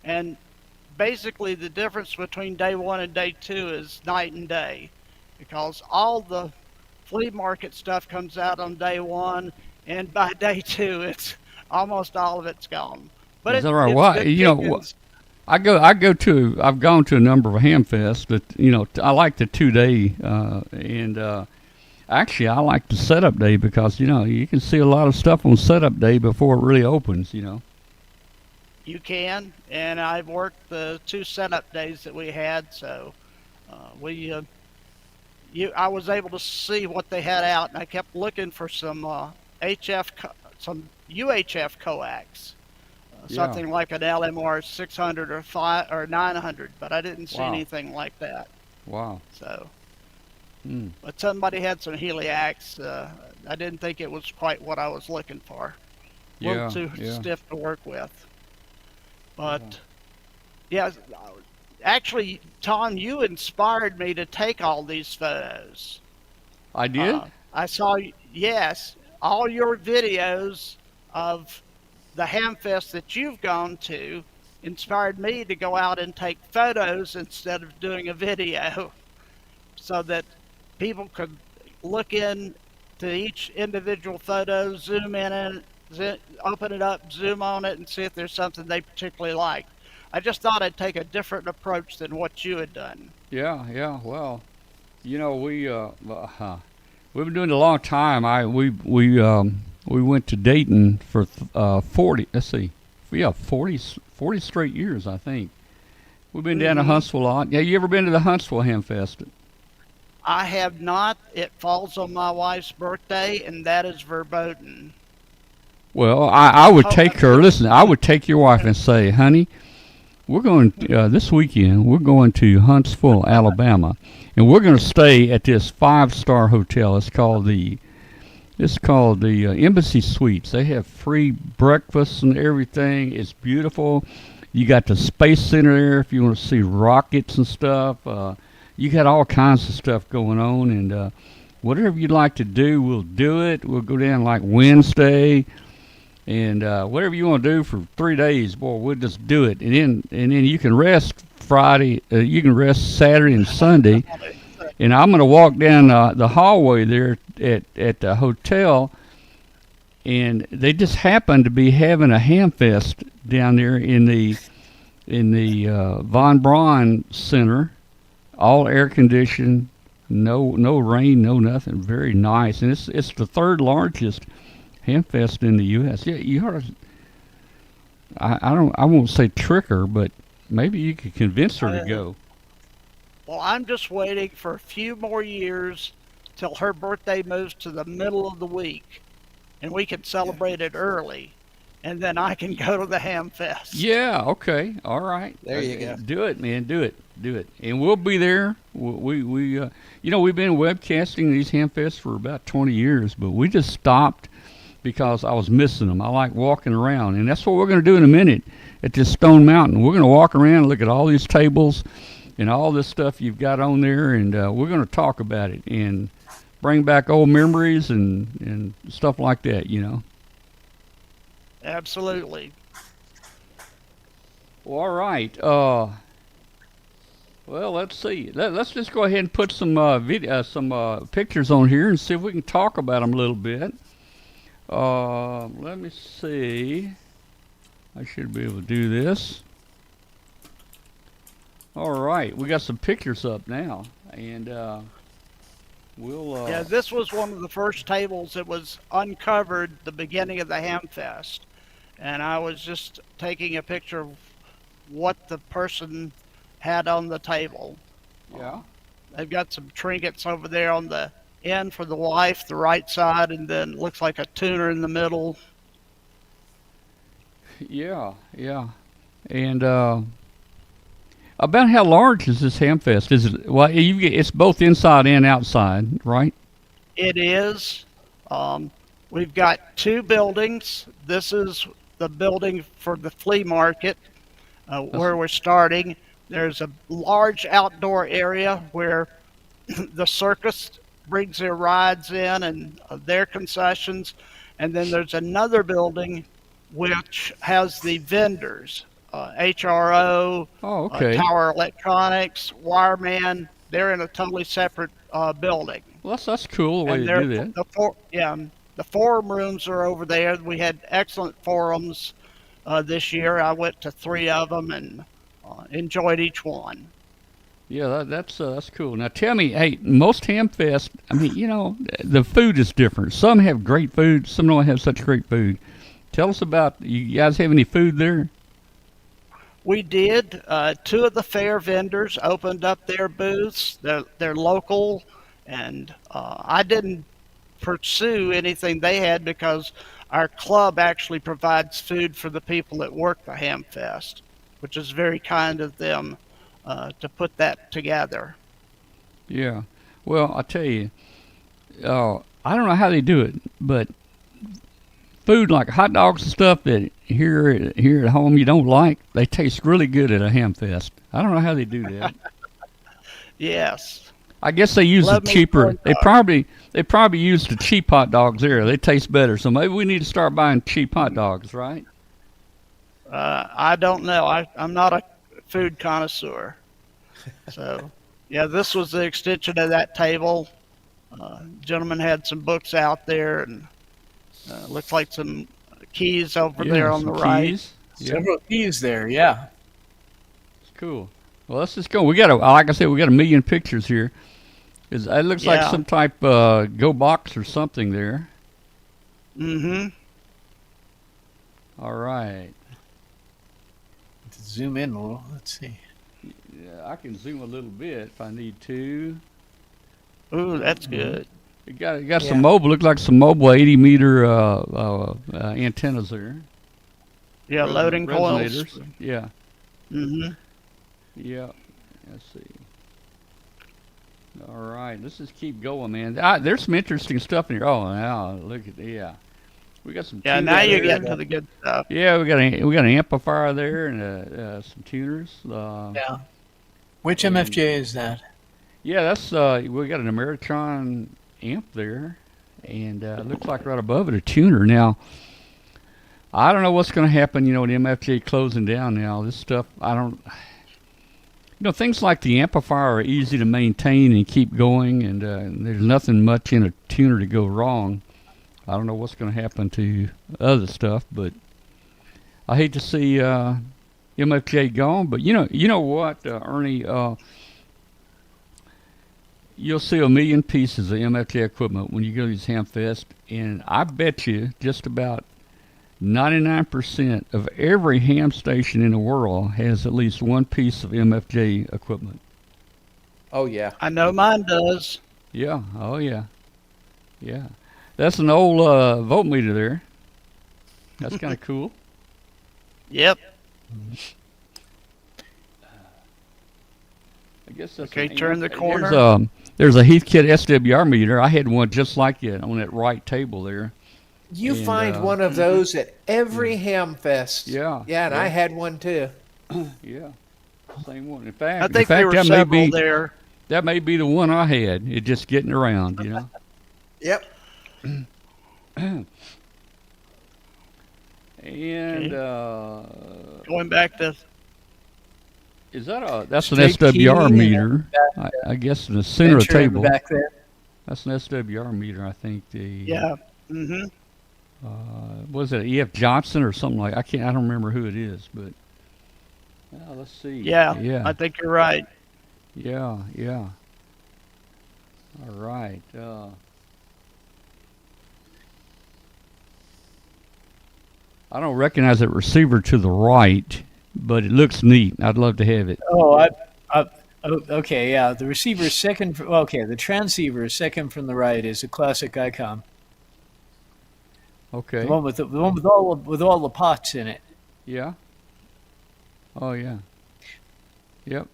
and basically the difference between day 1 and day 2 is night and day, because all the flea market stuff comes out on day 1, and by day 2, it's almost all of it's gone. But is that right? Why? I've gone to a number of Hamfests, but I like the 2-day, and actually I like the setup day because you can see a lot of stuff on setup day before it really opens. You can, and I've worked the 2 setup days that we had, so I was able to see what they had out, and I kept looking for some some UHF coax, something like an LMR 600 or 900, but I didn't see anything like that. Wow. So, but somebody had some Heliacs. I didn't think it was quite what I was looking for. A little too stiff to work with. But yeah. Actually, Tom, you inspired me to take all these photos. I did? I saw, yes, all your videos of the Hamfest that you've gone to inspired me to go out and take photos instead of doing a video, so that people could look in to each individual photo, zoom in and open it up, zoom on it, and see if there's something they particularly like. I just thought I'd take a different approach than what you had done. Yeah. Well, we've been doing it a long time. We went to Dayton for 40. Let's see, 40 straight years, I think. We've been down to Huntsville a lot. Yeah, you ever been to the Huntsville Hamfest? I have not. It falls on my wife's birthday, and that is verboten. Well, I would take her. Listen, I would take your wife and say, honey, we're going this weekend. We're going to Huntsville, Alabama, and we're going to stay at this 5-star hotel. It's called the Embassy Suites. They have free breakfast and everything. It's beautiful. You got the Space Center there if you want to see rockets and stuff. You got all kinds of stuff going on, and whatever you'd like to do, we'll do it. We'll go down like Wednesday. And whatever you want to do for 3 days, boy, we'll just do it. And then you can rest Friday. You can rest Saturday and Sunday. And I'm going to walk down the hallway there at the hotel, and they just happen to be having a Hamfest down there in the Von Braun Center, all air conditioned, no rain, no nothing, very nice. And it's the 3rd largest Hamfest in the U.S. Yeah, you heard. I won't say trick her, but maybe you could convince her to go. Well, I'm just waiting for a few more years till her birthday moves to the middle of the week, and we can celebrate it early, and then I can go to the Hamfest. Yeah. Okay. All right. There you go. Do it, man. Do it. do it. And we'll be there. We we've been webcasting these Hamfests for about 20 years, but we just stopped because I was missing them. I like walking around, and that's what we're going to do in a minute at this Stone Mountain. We're going to walk around and look at all these tables and all this stuff you've got on there, and we're going to talk about it and bring back old memories and stuff like that, Absolutely. Well, all right. Well, let's see. Let's just go ahead and put some pictures on here and see if we can talk about them a little bit. Let me see. I should be able to do this. All right, we got some pictures up now, and we'll. Yeah, this was one of the first tables that was uncovered the beginning of the Hamfest, and I was just taking a picture of what the person had on the table. Yeah. They've got some trinkets over there on the end for the wife, the right side, and then looks like a tuner in the middle. Yeah, and about how large is this Hamfest? Is it it's both inside and outside, right? It is. We've got 2 buildings. This is the building for the flea market, where we're starting. There's a large outdoor area where the circus brings their rides in and their concessions. And then there's another building which has the vendors, HRO, Oh, okay. Tower Electronics, Wireman. They're in a totally separate building. Well, that's cool the way And to do that. the forum rooms are over there. We had excellent forums this year. I went to 3 of them and enjoyed each one. Yeah, that's cool. Now tell me, hey, most Hamfest, I mean, the food is different. Some have great food, some don't have such great food. Tell us about, you guys have any food there? We did. 2 of the fair vendors opened up their booths. They're local, and I didn't pursue anything they had because our club actually provides food for the people that work the Hamfest, which is very kind of them to put that together. Yeah. Well, I tell you, I don't know how they do it, but food like hot dogs and stuff that here at home you don't like, they taste really good at a Hamfest. I don't know how they do that. Yes. I guess they use Love the me cheaper. corn They probably use the cheap hot dogs there. They taste better. So maybe we need to start buying cheap hot dogs, right? I don't know. I'm not a food connoisseur. So, yeah, this was the extension of that table. Gentleman had some books out there, and looks like some keys over there on the some right. keys. Yeah, Several keys there, yeah. it's cool. Well, let's just go. Like I said, we got a million pictures here. It looks like Yeah. some type Go box or something there. Mm-hmm. All right. To zoom in a little, let's see. Yeah, I can zoom a little bit if I need to. Ooh, that's good. It got Yeah. some mobile. Look like some mobile 80-meter antennas there. Yeah, loading coils. Resonators. Yeah. Mm-hmm. Yeah. Let's see. All right. Let's just keep going, man. There's some interesting stuff in here. Oh, now look at we got some. Yeah, tuners now you're there. getting to the good stuff. Yeah, we got an amplifier there and some tuners. Yeah. Which MFJ is that? Yeah, that's we got an Ameritron amp there, and looks like right above it a tuner. Now, I don't know what's going to happen. With MFJ closing down now, this stuff I don't. Things like the amplifier are easy to maintain and keep going, and there's nothing much in a tuner to go wrong. I don't know what's going to happen to other stuff, but I hate to see MFJ gone. But you know what, Ernie, you'll see a million pieces of MFJ equipment when you go to these Hamfest, and I bet you just about 99% of every ham station in the world has at least one piece of MFJ equipment. Oh yeah. I know mine does. Yeah. Oh yeah. Yeah. That's an old voltmeter there. That's kind of cool. Yep. I guess that's Okay, an turn the amp. corner. There's a Heathkit SWR meter. I had one just like it on that right table there. You And, find one of those at every ham fest. Yeah, Yeah, and yeah. I had one too. Yeah, same one. In I fact, think there were that may several be there. that may be the one I had. It just getting around, you know. Yep. And Going back to is that that's an Straight SWR key, meter? I guess in the center of the Venture in table. back there. That's an SWR meter, I think. yeah. Mm-hmm. Was it E.F. Johnson or something like? I don't remember who it is, but let's see. Yeah. Yeah. I think you're right. Yeah. All right. I don't recognize that receiver to the right, but it looks neat. I'd love to have it. Oh, okay, yeah. The receiver is second. Okay, the transceiver is second from the right is a classic ICOM. Okay. The one with all the pots in it. Yeah. Oh yeah. Yep.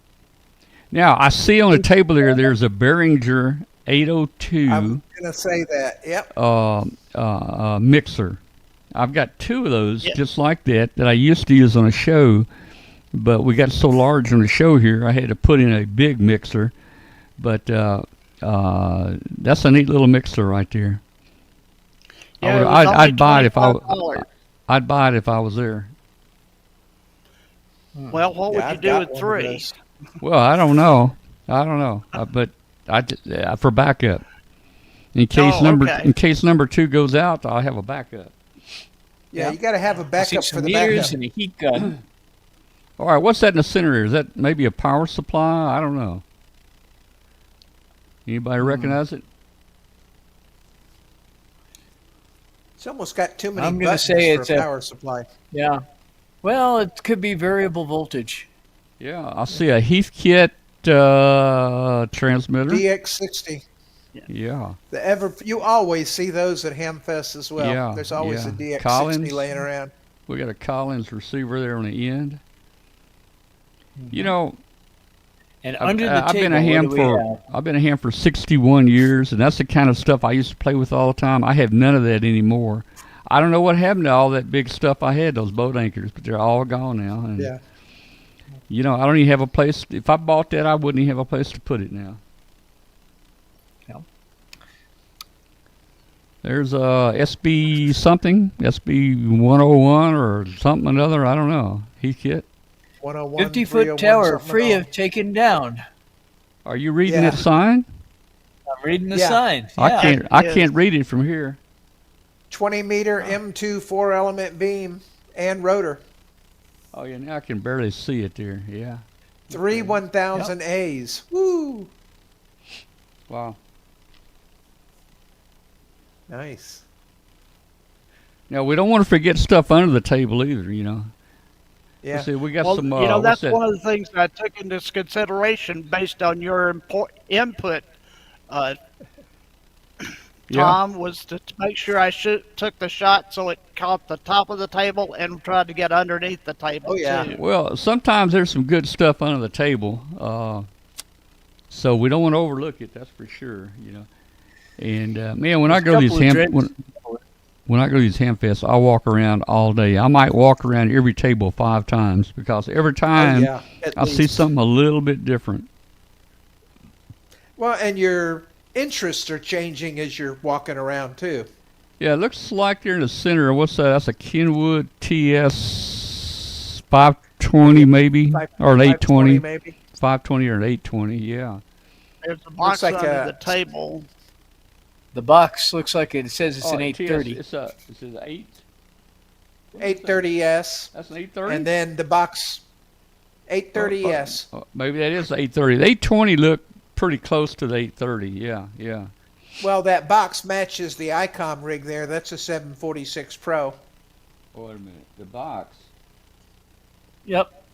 Now I see on the table there's a Behringer 802 I'm gonna say that. Yep. mixer. I've got two of those Yeah. just like that I used to use on a show, but we got so large on the show here I had to put in a big mixer. But that's a neat little mixer right there. Yeah, I'd buy it if $25. I'd buy it if I was there. Well, what would Yeah, you I've do got with one of 3? those. Well, I don't know, but for backup, in case okay. in case number 2 goes out, I'll have a backup. Yeah, you got to have a backup Some for the meters backup. and a heat gun. All right, what's that in the center here? Is that maybe a power supply? I don't know. Anybody recognize it? It's almost got too many I'm gonna buttons say for it's a a- power supply. Yeah. Well, it could be variable voltage. Yeah, I see a Heathkit transmitter. DX60. Yeah, You always see those at Hamfest as well. Yeah, There's always yeah. a DX60 Collins. laying around. we got a Collins receiver there on the end. You know, And under the I've table, been a ham what do we for have? I've been a ham for 61 years, and that's the kind of stuff I used to play with all the time. I have none of that anymore. I don't know what happened to all that big stuff I had, those boat anchors, but they're all gone now. And, Yeah. you know, I don't even have a place. If I bought that, I wouldn't even have a place to put it now. Yeah. There's a SB something, SB 101 or something another. I don't know. Heathkit. 101, 50-foot 301, tower, something free and of taking down. Are you reading Yeah. that sign? I'm reading the Yeah. sign. I Yeah. can't. I can't read it from here. 20 meter M2 4-element beam and rotor. Oh yeah, now I can barely see it there. Yeah. 3 1000 A's. Woo! Wow. Nice. Now we don't want to forget stuff under the table either. You know. Yeah. Let's see, we got Well, some. you know, what's that's that? one of the things that I took into consideration based on your input, Yeah. Tom, was to make sure I took the shot so it caught the top of the table and tried to get underneath the table, Oh, yeah. too. Well, sometimes there's some good stuff under the table, so we don't want to overlook it. That's for sure. You know. And man, when I go to these when I go to these ham fests, I walk around all day. I might walk around every table 5 times because every time yeah, at I see least. something a little bit different. Well, and your interests are changing as you're walking around too. Yeah, it looks like they're in the center. What's that? That's a Kenwood TS 520 maybe, or an 820. 520 maybe. 520 or an 820, yeah. There's a box like under a- the table. The box looks like it says it's an TS 830. It's an 8. 830S. That's an 830? And then the box 830S. Maybe that is the 830. The 820 look pretty close to the 830. Yeah. Well, that box matches the ICOM rig there. That's a 746 Pro. Wait a minute. The box. Yep.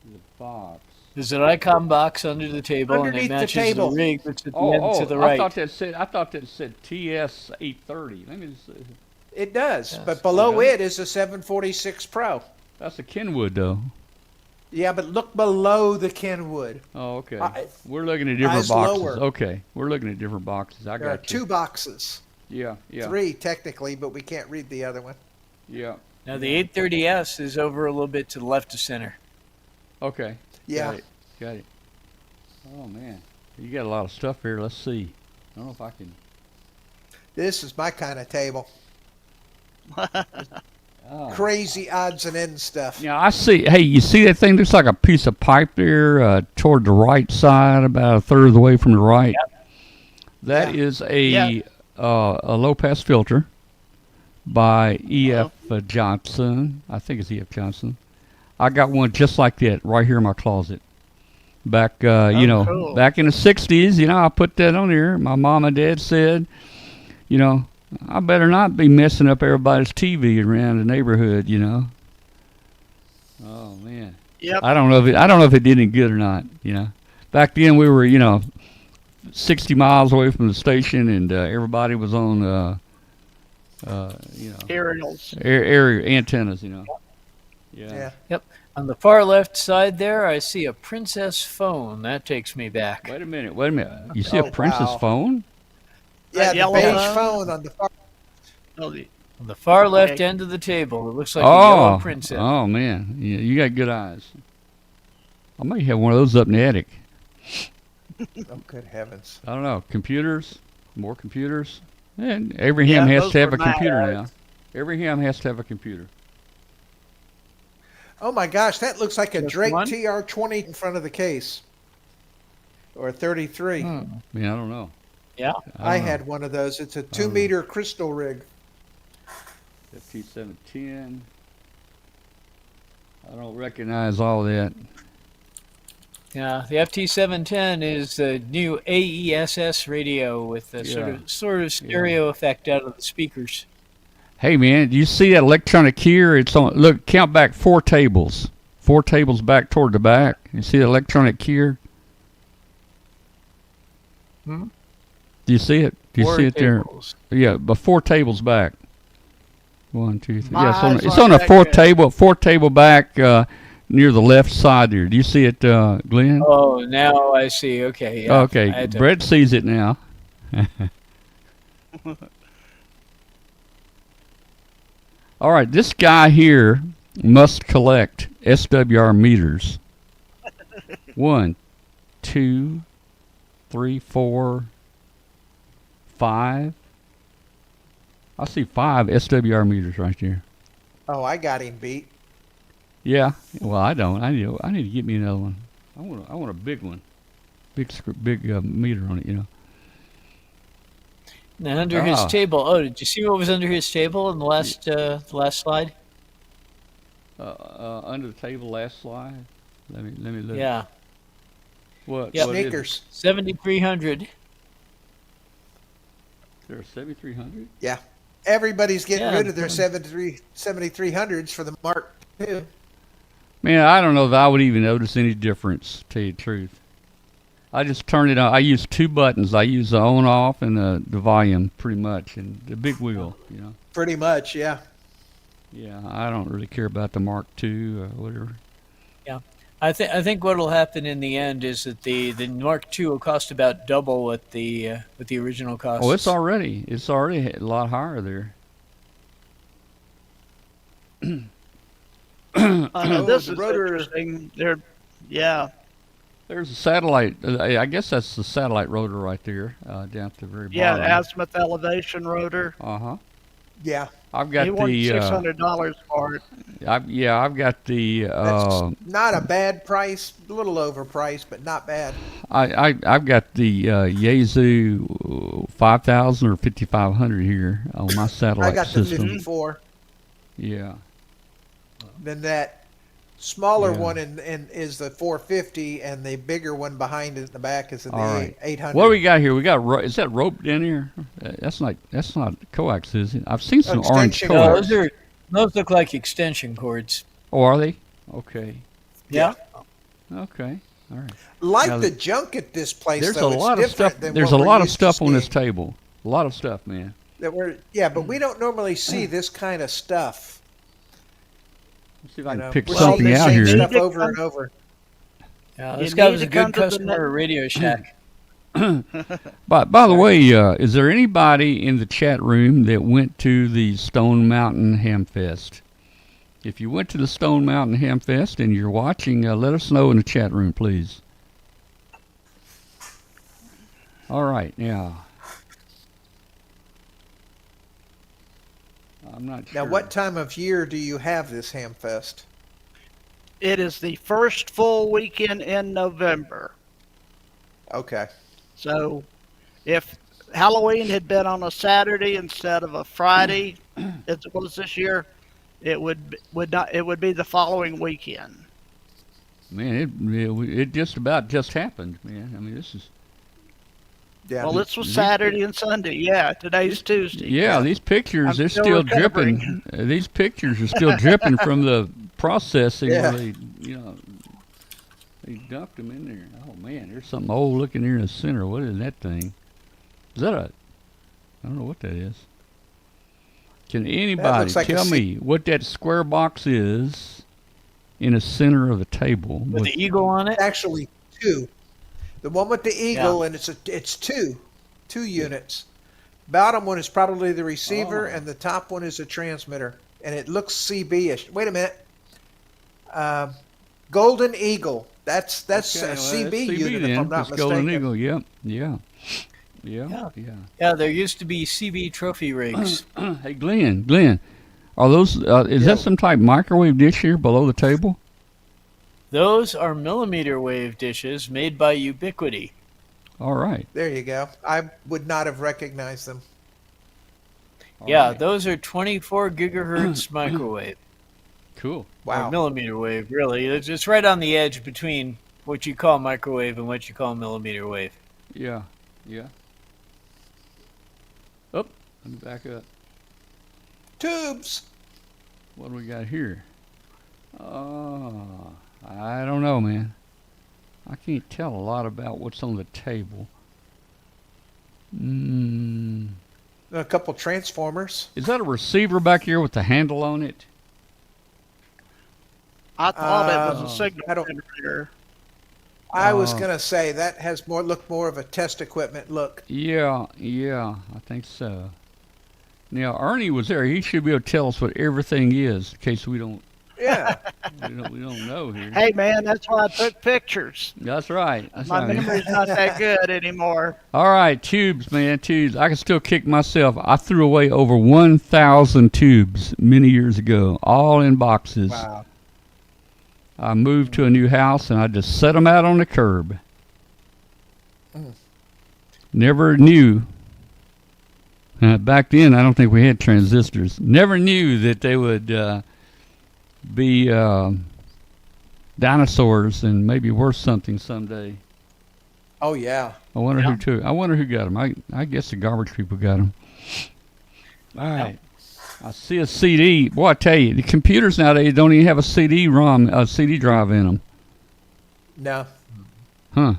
The box. There's an icon box under the table, Underneath and the it matches table. the rig that's at the end to the I right. thought that said TS 830. Let me just, It does, Yes. but below Okay. it is a 746 Pro. that's a Kenwood though. Yeah, but look below the Kenwood. Oh, okay. I- We're looking at different eyes boxes. lower. Okay, we're looking at different boxes. I There are got you. 2 boxes. Yeah, yeah, 3 technically, but we can't read the other one. yeah. Now the 830S is over a little bit to the left of center. Okay. Yeah. Got it. Got it. Oh man, you got a lot of stuff here. Let's see. I don't know if I can. This is my kind of table. Oh. Crazy odds and ends stuff. Yeah, I see. Hey, you see that thing? Looks like a piece of pipe there toward the right side, about a third of the way from the right. Yep. That Yeah. is Yeah. a low pass filter by E.F. Johnson. I think it's E.F. Johnson. I got one just like that right here in my closet. Back, cool. back in the '60s, I put that on here. My mom and dad said, I better not be messing up everybody's TV around the neighborhood, Oh man. Yep. I don't know if it did any good or not, Back then we were, 60 miles away from the station, and everybody was on, Aerials. area antennas, Yeah. On the far left side there, I see a Princess phone. That takes me back. Wait a minute. You see a Oh, Princess wow. phone? Yeah, the yellow beige phone? phone on the far. Oh, On the far left Okay. end of the table, it looks like a yellow princess. Oh man, you got good eyes. I might have one of those up in the attic. Oh, good heavens. I don't know. Computers, more computers. And every ham Yeah, has those to have were a computer nice. now. Every ham has to have a computer. Oh my gosh, that looks like a Just Drake one? TR-20 in front of the case. Or a 33. I mean, I don't know. Yeah. I don't know. had one of those. It's a 2-meter crystal rig. FT710. I don't recognize all that. Yeah, the FT710 is the new AESS radio with the sort of stereo effect out of the speakers. Hey man, do you see that electronic keyer? It's on. Look, count back 4 tables. 4 tables back toward the back. You see the electronic keyer? Hmm? Do you see it? Do you Four see it there? tables. Yeah, but 4 tables back. 1, 2, 3. My Yeah, eyes it's aren't on a that 4 good. table. 4 table back near the left side there. Do you see it, Glenn? Oh, now I see. Okay. Yeah. I Okay, had to- Brett sees it now. All right, this guy here must collect SWR meters. 1, 2, 3, 4, 5. I see 5 SWR meters right there. Oh, I got him beat. Yeah. Well, I don't. I need to get me another one. I want a big one. Big meter on it. Now under his Ah. table. Oh, did you see what was under his table in the last slide? Under the table, last slide. Let me look. Yeah, What? Yep. What is it? Sneakers. 7,300. There are 7,300. Yeah. Everybody's getting Yeah. rid of their 7300s for the Mark II. Man, I don't know if I would even notice any difference. To tell you the truth, I just turn it on. I use 2 buttons. I use the on off and the volume pretty much, and the big wheel. Pretty much, yeah. Yeah, I don't really care about the Mark II or whatever. I think what will happen in the end is that the Mark II will cost about double what the original cost. Oh, it's already a lot higher there. This the is rotor- interesting. Yeah. There's a satellite. I guess that's the satellite rotor right there, down at the very Yeah, bottom. azimuth elevation rotor. Yeah. I've got He wanted the. $600 for it. I've got the. That's not a bad price. A little overpriced, but not bad. I've got the Yaesu 5000 or 5500 here on my I satellite got the system. 54. Yeah. Then that smaller Yeah. one is the 450, and the bigger one behind it in the back is the All right. 800. What do we got here? We got is that rope down here? That's not coax, is it? I've seen some orange Extension No, coax. those look like extension cords. Oh, are they? Okay. Yeah. Okay. All right. Like Now, the junk at this place, There's though, a it's lot of different stuff. than There's what a we're lot of used to stuff on this seeing. table. A lot of stuff, man. But we don't normally see this kind of stuff. Let's see if I You can know, pick we're Well, something seeing the out same here. stuff over and over. Yeah, You this guy need was to a come good to the customer at Radio Shack. By the way, is there anybody in the chat room that went to the Stone Mountain Hamfest? If you went to the Stone Mountain Hamfest and you're watching, let us know in the chat room, please. All right, now. I'm not sure. Now, what time of year do you have this Hamfest? It is the first full weekend in November. Okay. So if Halloween had been on a Saturday instead of a Friday, as it was this year, it would be the following weekend. Man, it just about just happened, man. I mean, this is. Yeah. Well, this was Saturday and Sunday. Yeah, today's Tuesday. Yeah, Yeah. these pictures, I'm they're still still recovering. dripping. These pictures are still dripping from the processing Yeah. where they dumped them in there. Oh, man, there's something old looking here in the center. What is that thing? Is that I don't know what that is. Can anybody looks like a tell sea- me what that square box is in the center of the table? With the eagle on it? Actually, two. The one with the eagle, and it's two units. Bottom one is probably the receiver, and the top one is a transmitter. And it looks CB-ish. Wait a minute. Golden Eagle. That's Okay, a well, CB that's unit, then. if I'm not It's Golden mistaken. Eagle, yeah. Yeah, there used to be CB trophy rigs. Hey, Glenn, are those? Is that some type of microwave dish here below the table? Those are millimeter wave dishes made by Ubiquity. All right. There you go. I would not have recognized them. All Yeah, right. those are 24 gigahertz microwave. Cool. Wow. Or millimeter wave, really. It's right on the edge between what you call microwave and what you call millimeter wave. Yeah. Oh, let me back up. Tubes. What do we got here? I don't know, man. I can't tell a lot about what's on the table. A couple transformers. Is that a receiver back here with the handle on it? I thought it was a I signal don't- generator. I was gonna say that has look more of a test equipment look. Yeah, I think so. Now Ernie was there. He should be able to tell us what everything is, in case we don't Yeah. we don't know here. Hey, man, that's why I took pictures. That's right. That's My right. memory's not that good anymore. All right, tubes, man, tubes. I can still kick myself. I threw away over 1,000 tubes many years ago, all in boxes. Wow. I moved to a new house and I just set them out on the curb. Never knew. Back then, I don't think we had transistors. Never knew that they would be dinosaurs and maybe worth something someday. Oh yeah. I wonder who took. I wonder who got them. I guess the garbage people got them. All right. I see a CD. Boy, I tell you, the computers nowadays don't even have a CD drive in them. No. Huh.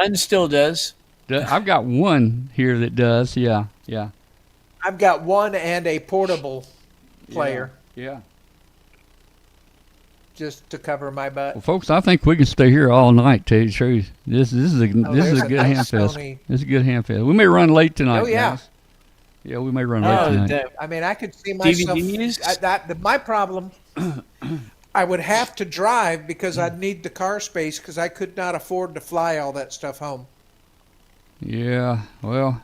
Mine still does. I've got one here that does. Yeah. I've got one and a portable player Yeah. just to cover my butt. Well, folks, I think we can stay here all night. Tell you the truth, this is a there's a good nice hamfest. Sony. This is a good hamfest. We may run late tonight. Oh, yeah. Guys. Yeah, we may run late Oh, tonight. that- I mean, I could see myself. DVDs? My problem, I would have to drive because I'd need the car space because I could not afford to fly all that stuff home. Yeah. Well,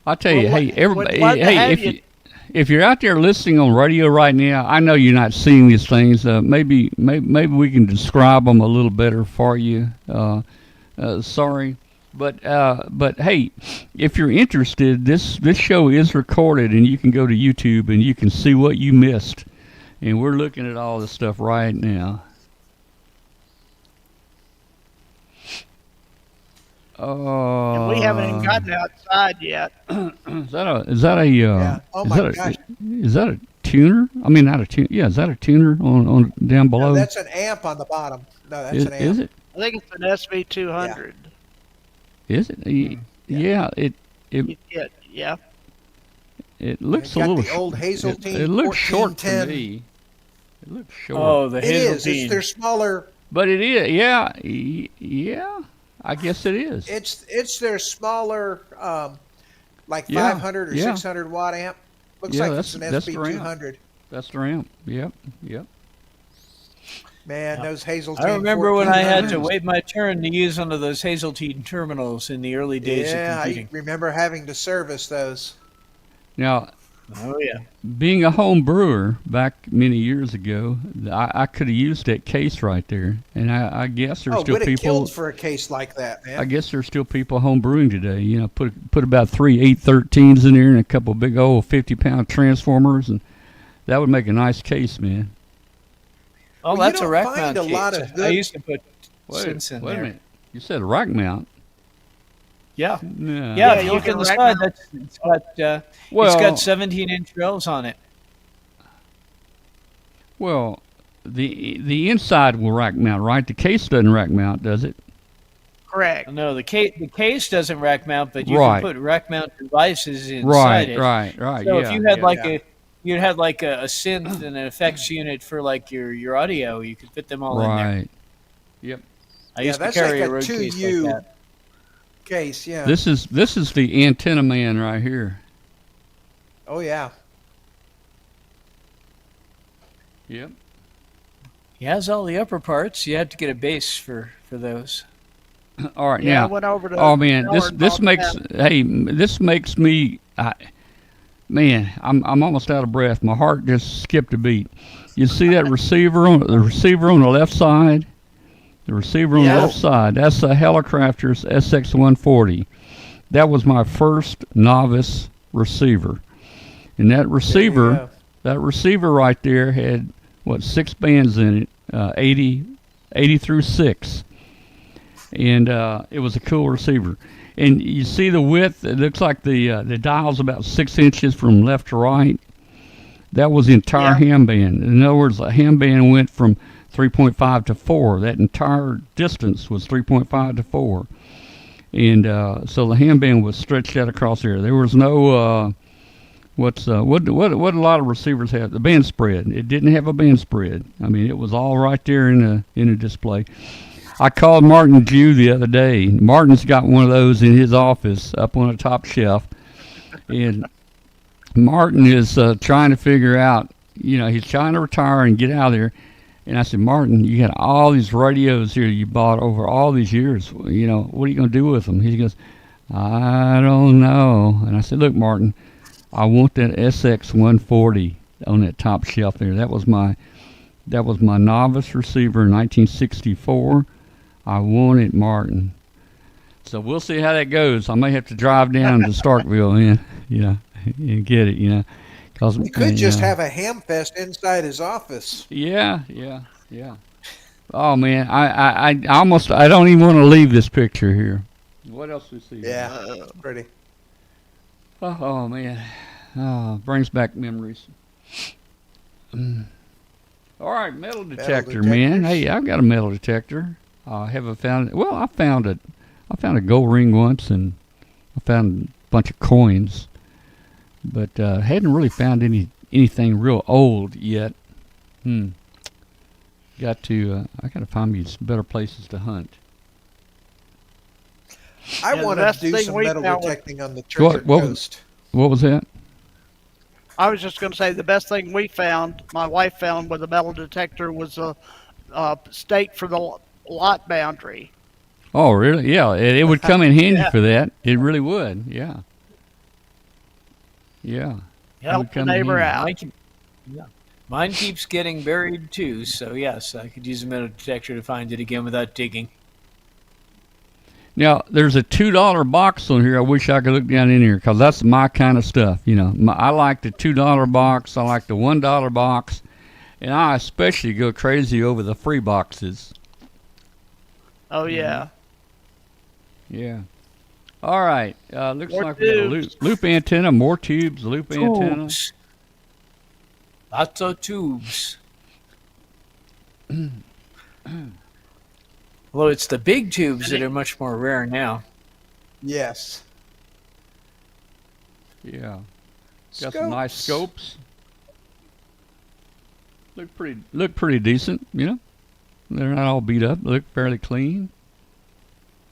I'll tell you. Well, Hey, everybody. would love to Hey, have if you're out there listening on radio right now, I know you're not seeing these things. Maybe we can describe them a little better for you. Sorry. But hey, if you're interested, this show is recorded, and you can go to YouTube and you can see what you missed. And we're looking at all this stuff right now. And we haven't even gotten outside yet. Is that a Yeah. Oh is my that a, gosh. is that a tuner? I mean, not a tuner. Yeah, is that a tuner on down below? No, that's an amp on the bottom. No, that's an amp. Is it? I think it's an SV200. Is it? Yeah. Yeah. It looks It's a got little. the old Hazeltine It looks short to 1410. me. It looks short. Oh, the It is. Hazeltine. They're smaller. But it is, yeah, yeah. I guess it is. It's their smaller, like Yeah, 500 or yeah. 600 watt amp. Looks Yeah, like it's an that's the SB ramp. 200. That's the ramp. Yep, yep. Man, those Hazeltine. I remember when I had to 1400s. wait my turn to use one of those Hazeltine terminals in the early days Yeah, of I computing. remember having to service those. Now, Oh yeah. being a home brewer back many years ago, I could have used that case right there, and I guess there's Oh, still would have people. killed for a case like that, I man. guess there's still people home brewing today. You know, put about 3 813s in there and a couple big old 50-pound transformers, and that would make a nice case, man. Oh, Well, you that's a don't rack find mount a case. lot of I good- used to put since in Wait a there. minute. You said a rack mount? Yeah. No. Yeah, Yeah, if you you look can in the rack side, mount. it's got 17-inch rails on it. Well, the inside will rack mount, right? The case doesn't rack mount, does it? Correct. No, the case doesn't rack mount, but you Right. can put rack mount devices inside Right, it. right. So Yeah. if you had yeah. you'd have like a synth and an effects unit for like your audio, you could fit them all in there. Right. Yep. I Yeah, used to that's carry like a a road case 2U. like that. Case, yeah. This is the antenna man right here. Oh yeah. Yep. He has all the upper parts. You have to get a base for those. All right. Yeah, I now, went over to. oh man, this Howard this bought makes that. this makes me man, I'm almost out of breath. My heart just skipped a beat. You see that receiver on the left side? The receiver on Yeah. the left side. That's a Helicrafter's SX140. That was my first novice receiver. And that There you receiver go. right there had what 6 bands in it, 80 through 6. And it was a cool receiver. And you see the width, it looks like the dial's about 6 inches from left to right. That was the entire ham band. In other words, the ham band went from 3.5 to 4. That entire distance was 3.5 to 4. And so the ham band was stretched out across there. There was no, what a lot of receivers have, the band spread. It didn't have a band spread. I mean, it was all right there in a display. I called Martin Jew the other day. Martin's got one of those in his office up on a top shelf. And Martin is trying to figure out, he's trying to retire and get out of there. And I said, Martin, you got all these radios here you bought over all these years. What are you going to do with them? He goes, I don't know. And I said, look, Martin, I want that SX140 on that top shelf there. That was my novice receiver in 1964. I want it, Martin. So we'll see how that goes. I may have to drive down to Starkville and get it, Cause, We could just have a ham fest inside his office. Yeah. Oh man, I don't even want to leave this picture here. What else we see? Yeah, pretty. Oh man, brings back memories. All right, metal detector, man. detectors. Hey, I've got a metal detector. I haven't found it. Well, I found a gold ring once, and I found a bunch of coins, but hadn't really found anything real old yet. I gotta find me some better places to hunt. I Yeah, the want to best do thing some we metal found was- detecting on the Treasure what was- Coast. What was that? I was just going to say the best thing we found, my wife found with a metal detector, was a stake for the lot boundary. Oh, really? Yeah, it would come in handy Yeah. for that. It really would. Yeah. Yeah. Help the come in neighbor handy. out. Mine keeps getting buried too, so yes, I could use a metal detector to find it again without digging. Now, there's a $2 box on here. I wish I could look down in here because that's my kind of stuff. I like the $2 box. I like the $1 box. And I especially go crazy over the free boxes. Oh, yeah. Yeah. All right. Looks More like we got a tubes. loop antenna, more tubes, loop antenna. Tubes. Lots of tubes. Although it's the big tubes that are much more rare now. Yes. Yeah. Got some nice scopes. Look pretty decent, you know. They're not all beat up. Look fairly clean.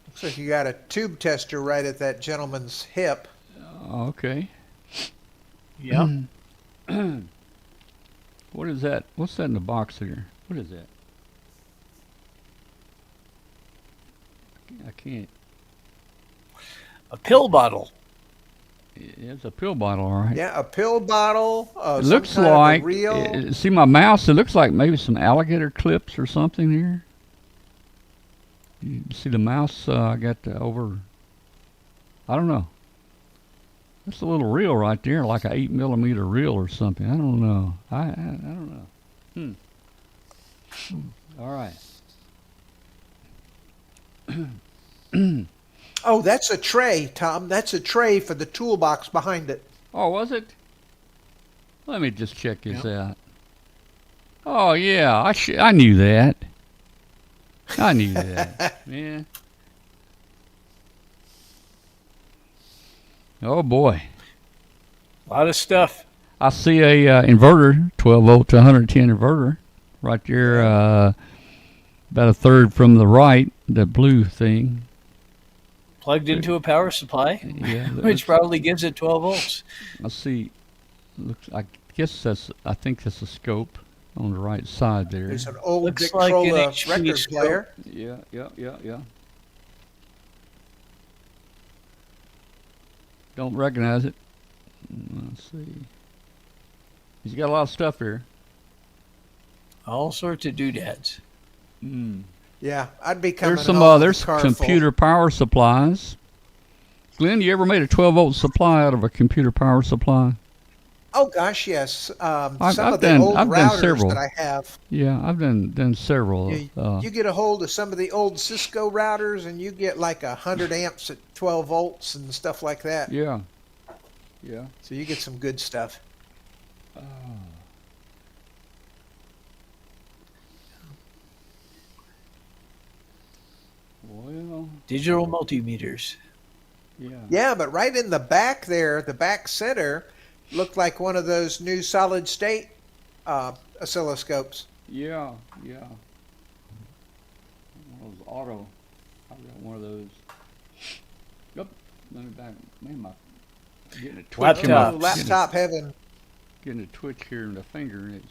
Looks like you got a tube tester right at that gentleman's hip. Okay. Yeah. What is that? What's that in the box here? What is that? I can't. A pill bottle. It's a pill bottle, all right. Yeah, a pill bottle. It Some looks kind of a like. reel. See my mouse? It looks like maybe some alligator clips or something here. You see the mouse? I got over. I don't know. That's a little reel right there, like an 8mm reel or something. I don't know. I don't know. All right. Oh, that's a tray, Tom. That's a tray for the toolbox behind it. Oh, was it? Let me just check this out. Oh yeah, I knew that. I knew that. Yeah. Oh boy. A lot of stuff. I see a inverter, 12 volt to 110 inverter, right there. About a third from the right, the blue thing. Plugged into a power supply, Yeah, which probably gives it 12 volts. I see. Looks. I guess I think that's a scope on the right side there. There's an old Looks like an Victrola HP record scope. player. Yeah. Don't recognize it. Let's see. He's got a lot of stuff here. All sorts of doodads. Yeah, I'd be coming There's some. home with There's a car full. computer power supplies. Glenn, you ever made a 12 volt supply out of a computer power supply? Oh gosh, yes. Some I've of the done- old I've done routers several. that I have. Yeah, I've done several. You get a hold of some of the old Cisco routers, and you get like 100 amps at 12 volts and stuff like that. Yeah. So you get some good stuff. Well, Digital multimeters. yeah. Yeah, but right in the back there, the back center, looked like one of those new solid state oscilloscopes. Yeah. One of those auto. I've got one of those. Yep. Let me back. Man, getting a twitch. Laptop. Ooh, laptop heaven. Getting a twitch here in the finger. It's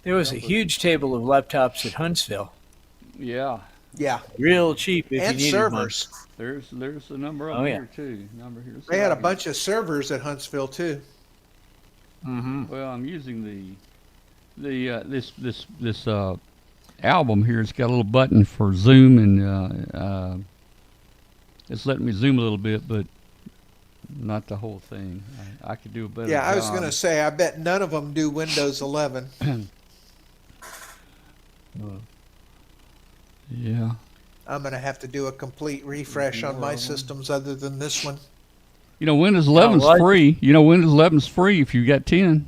There was a huge table of laptops at Huntsville. yeah. Yeah, Real cheap if and you needed servers. There's a number up Oh, here too. Number here. They had a bunch of servers at Huntsville too. one. Mm-hmm. Well, I'm using this album here. It's got a little button for zoom and it's letting me zoom a little bit, but not the whole thing. I could do a better. Yeah, I was job. going to say, I bet none of them do Windows 11. Yeah. I'm going to have to do a complete refresh on my systems other than this one. You know, Windows 11's well, free. You know, Windows 11's free if you got 10.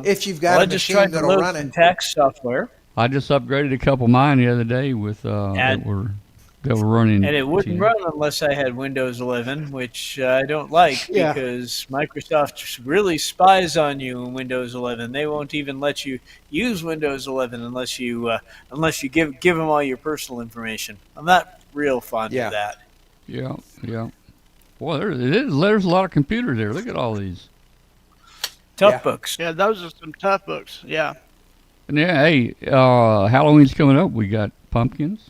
If you've got Well, I a just machine tried to that'll load run some it. tax software, I just upgraded a couple of mine the other day with that were running. and it wouldn't 10. run unless I had Windows 11, which I don't like Yeah. because Microsoft really spies on you in Windows 11. They won't even let you use Windows 11 unless you give them all your personal information. I'm not real fond Yeah. of that. Yeah. Boy, there's a lot of computers there. Look at all these. Tough Yeah. books. Yeah, those are some tough books. Yeah. And yeah, hey, Halloween's coming up. We got pumpkins.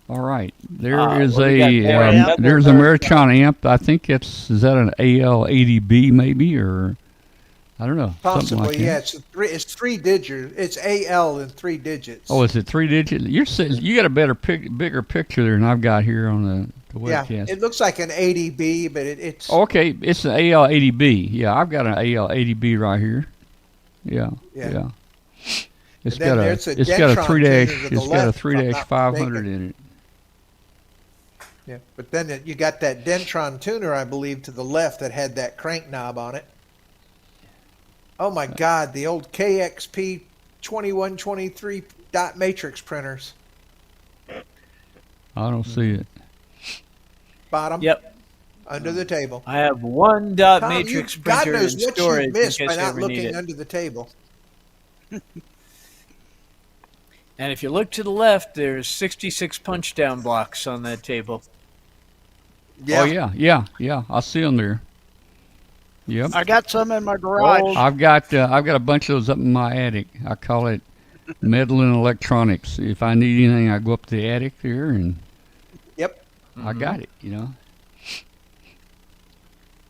All right, there is well, we got more amp. there's a Merichon amp. I think is that an AL80B maybe, or I don't know. Something Possibly, like yeah. that. It's three digits. It's AL in 3 digits. Oh, is it 3 digit? You got a bigger picture there than I've got here on the yeah. webcast. It looks like an 80B, but it's Oh, okay, it's an AL80B. Yeah, I've got an AL80B right here. Yeah. It's And then got a there's a it's got a Dentron 3 tuner dash to the it's got a left, 3 if I'm dash not 500 mistaken. in it. Yeah, but then you got that Dentron tuner, I believe, to the left that had that crank knob on it. Oh my God, the old KXP 2123 dot matrix printers. I don't see it. Bottom. Yep. under the table. I have one dot Tom, matrix God printer knows in what storage you've in missed case by I not ever need looking it. under the table. And if you look to the left, there's 66 punch down blocks on that table. Oh yeah. I see them there. Yep. I got some in my garage. Old. I've got a bunch of those up in my attic. I call it metal and electronics. If I need anything, I go up to the attic there and Yep. I got it.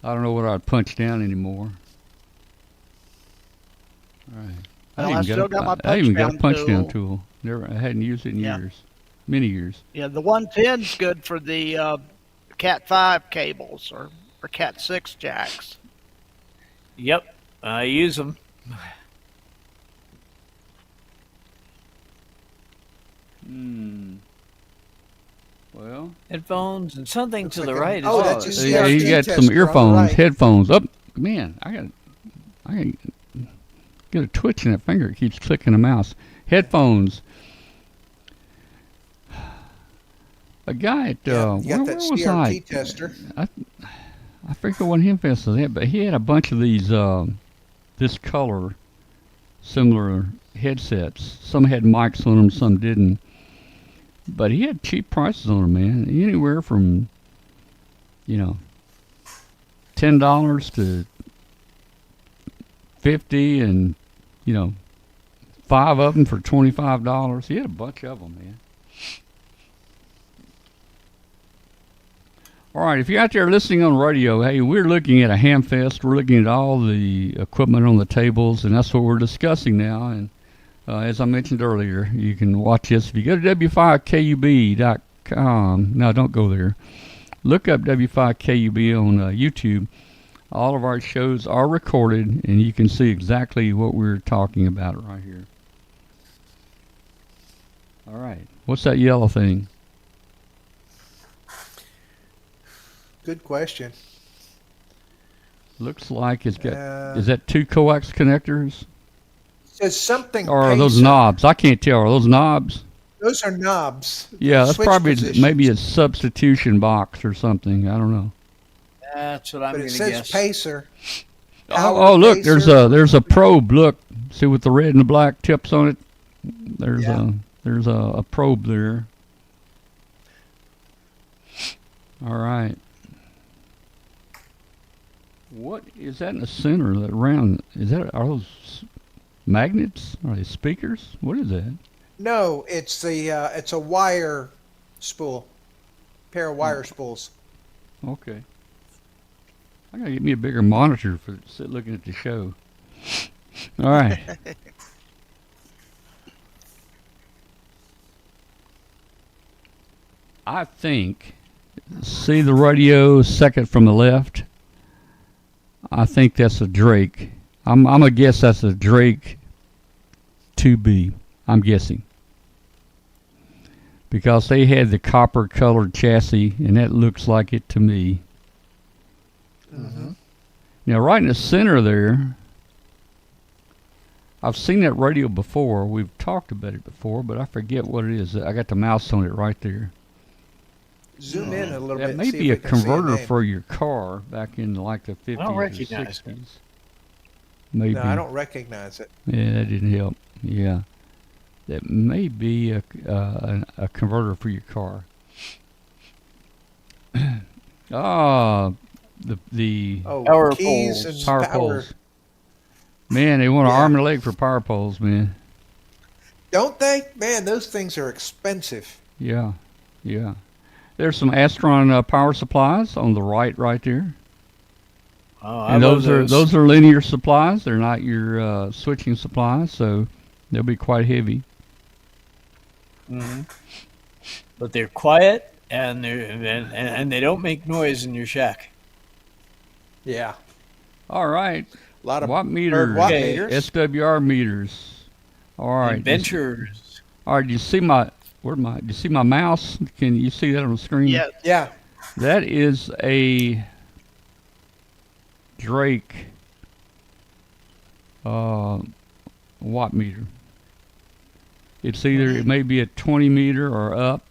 I don't know what I'd punch down anymore. All right. Well, I still got my I even got a punch punch down down tool. I hadn't used it in Yeah. years, many years. Yeah, the 110's good for the Cat 5 cables or Cat 6 jacks. Yep, I use them. Well, Headphones and something Looks to like the a- right. oh, as well. that's a yeah, CRT you got tester some on the earphones, right. headphones. Oh man, I got get a twitch in that finger. It keeps clicking the mouse. Headphones. A guy at Yeah, you got where that was CRT I? tester. I forget what Hempfest was at, but he had a bunch of these this color similar headsets. Some had mics on them, some didn't. But he had cheap prices on them, man. Anywhere from $10 to $50, and 5 of them for $25. He had a bunch of them, man. All right, if you're out there listening on radio, hey, we're looking at a ham fest. We're looking at all the equipment on the tables, and that's what we're discussing now. And as I mentioned earlier, you can watch this if you go to w5kub.com. No, don't go there. Look up W5KUB on YouTube. All of our shows are recorded, and you can see exactly what we're talking about right here. All right, what's that yellow thing? Good question. Looks like it's got. Is Uh, that 2 coax connectors? Says something. Or are those Pacer. knobs? I can't tell. Are those knobs? Those are knobs. Yeah, that's Switch probably positions. maybe a substitution box or something. I don't know. That's what I'm But going it to says guess. Pacer. Oh, Power look, there's Pacer. a probe. Look, see with the red and the black tips on it. There's Yeah. a probe there. All right. What is that in the center? That round? Are those magnets? Are they speakers? What is that? No, it's a wire spool. Pair of wire spools. Okay. I gotta get me a bigger monitor for looking at the show. All right. I think. See the radio second from the left. I think that's a Drake. I'm gonna guess that's a Drake 2B. I'm guessing. Because they had the copper colored chassis, and that looks like it to me. Mm-hmm. Now, right in the center there, I've seen that radio before. We've talked about it before, but I forget what it is. I got the mouse on it right there. Zoom in a little That bit. may see be if a we can see converter name. for your car back in like the 50s or recognize 60s. it. Maybe. No, I don't recognize it. Yeah, that didn't help. Yeah. That may be a converter for your car. The Oh, Power keys poles. and power poles. Man, they want an Yeah. arm and a leg for power poles, man. Don't they? Man, those things are expensive. Yeah, yeah. There's some Astron power supplies on the right there. Oh, I And love those are linear supplies. They're not your switching supplies, so they'll be quite heavy. Mhm. But they're quiet and they don't make noise in your shack. Yeah. All right. A lot of Watt meters. watt Okay. meters. SWR meters. All right. Adventures. All right. Do you see my do you see my mouse? Can you see that on the screen? Yeah, Yeah. That is a Drake watt meter. It's either it may be a 20 meter or up.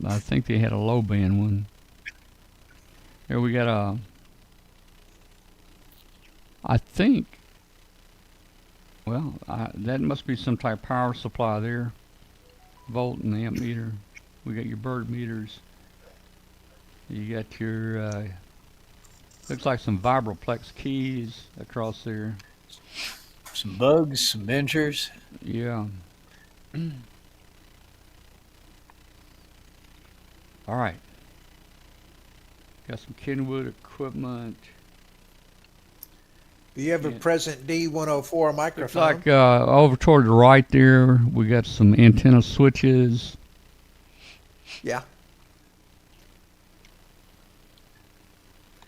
I think they had a low band one. Here we got a. I think. Well, that must be some type of power supply there. Volt and amp meter. We got your bird meters. You got your. Looks like some Vibraplex keys across there. Some bugs, some dentures. Yeah. All right. Got some Kenwood equipment. Do you have a present D104 microphone? Looks like over toward the right there, we got some antenna switches. Yeah.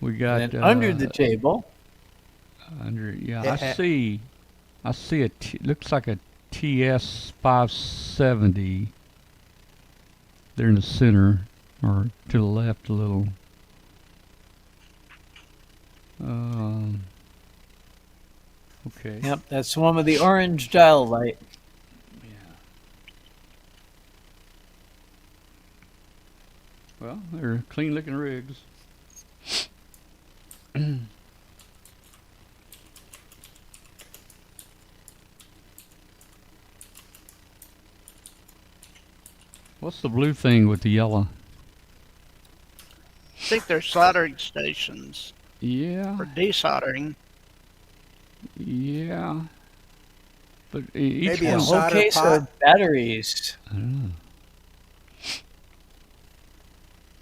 We got And under the table. I see looks like a TS 570 there in the center, or to the left a little. Okay. Yep, that's the one with the orange dial light. Yeah. Well, they're clean looking rigs. What's the blue thing with the yellow? I think they're soldering stations Yeah, for desoldering. yeah. But each Maybe a one, A whole solder case pot? of batteries. I don't know.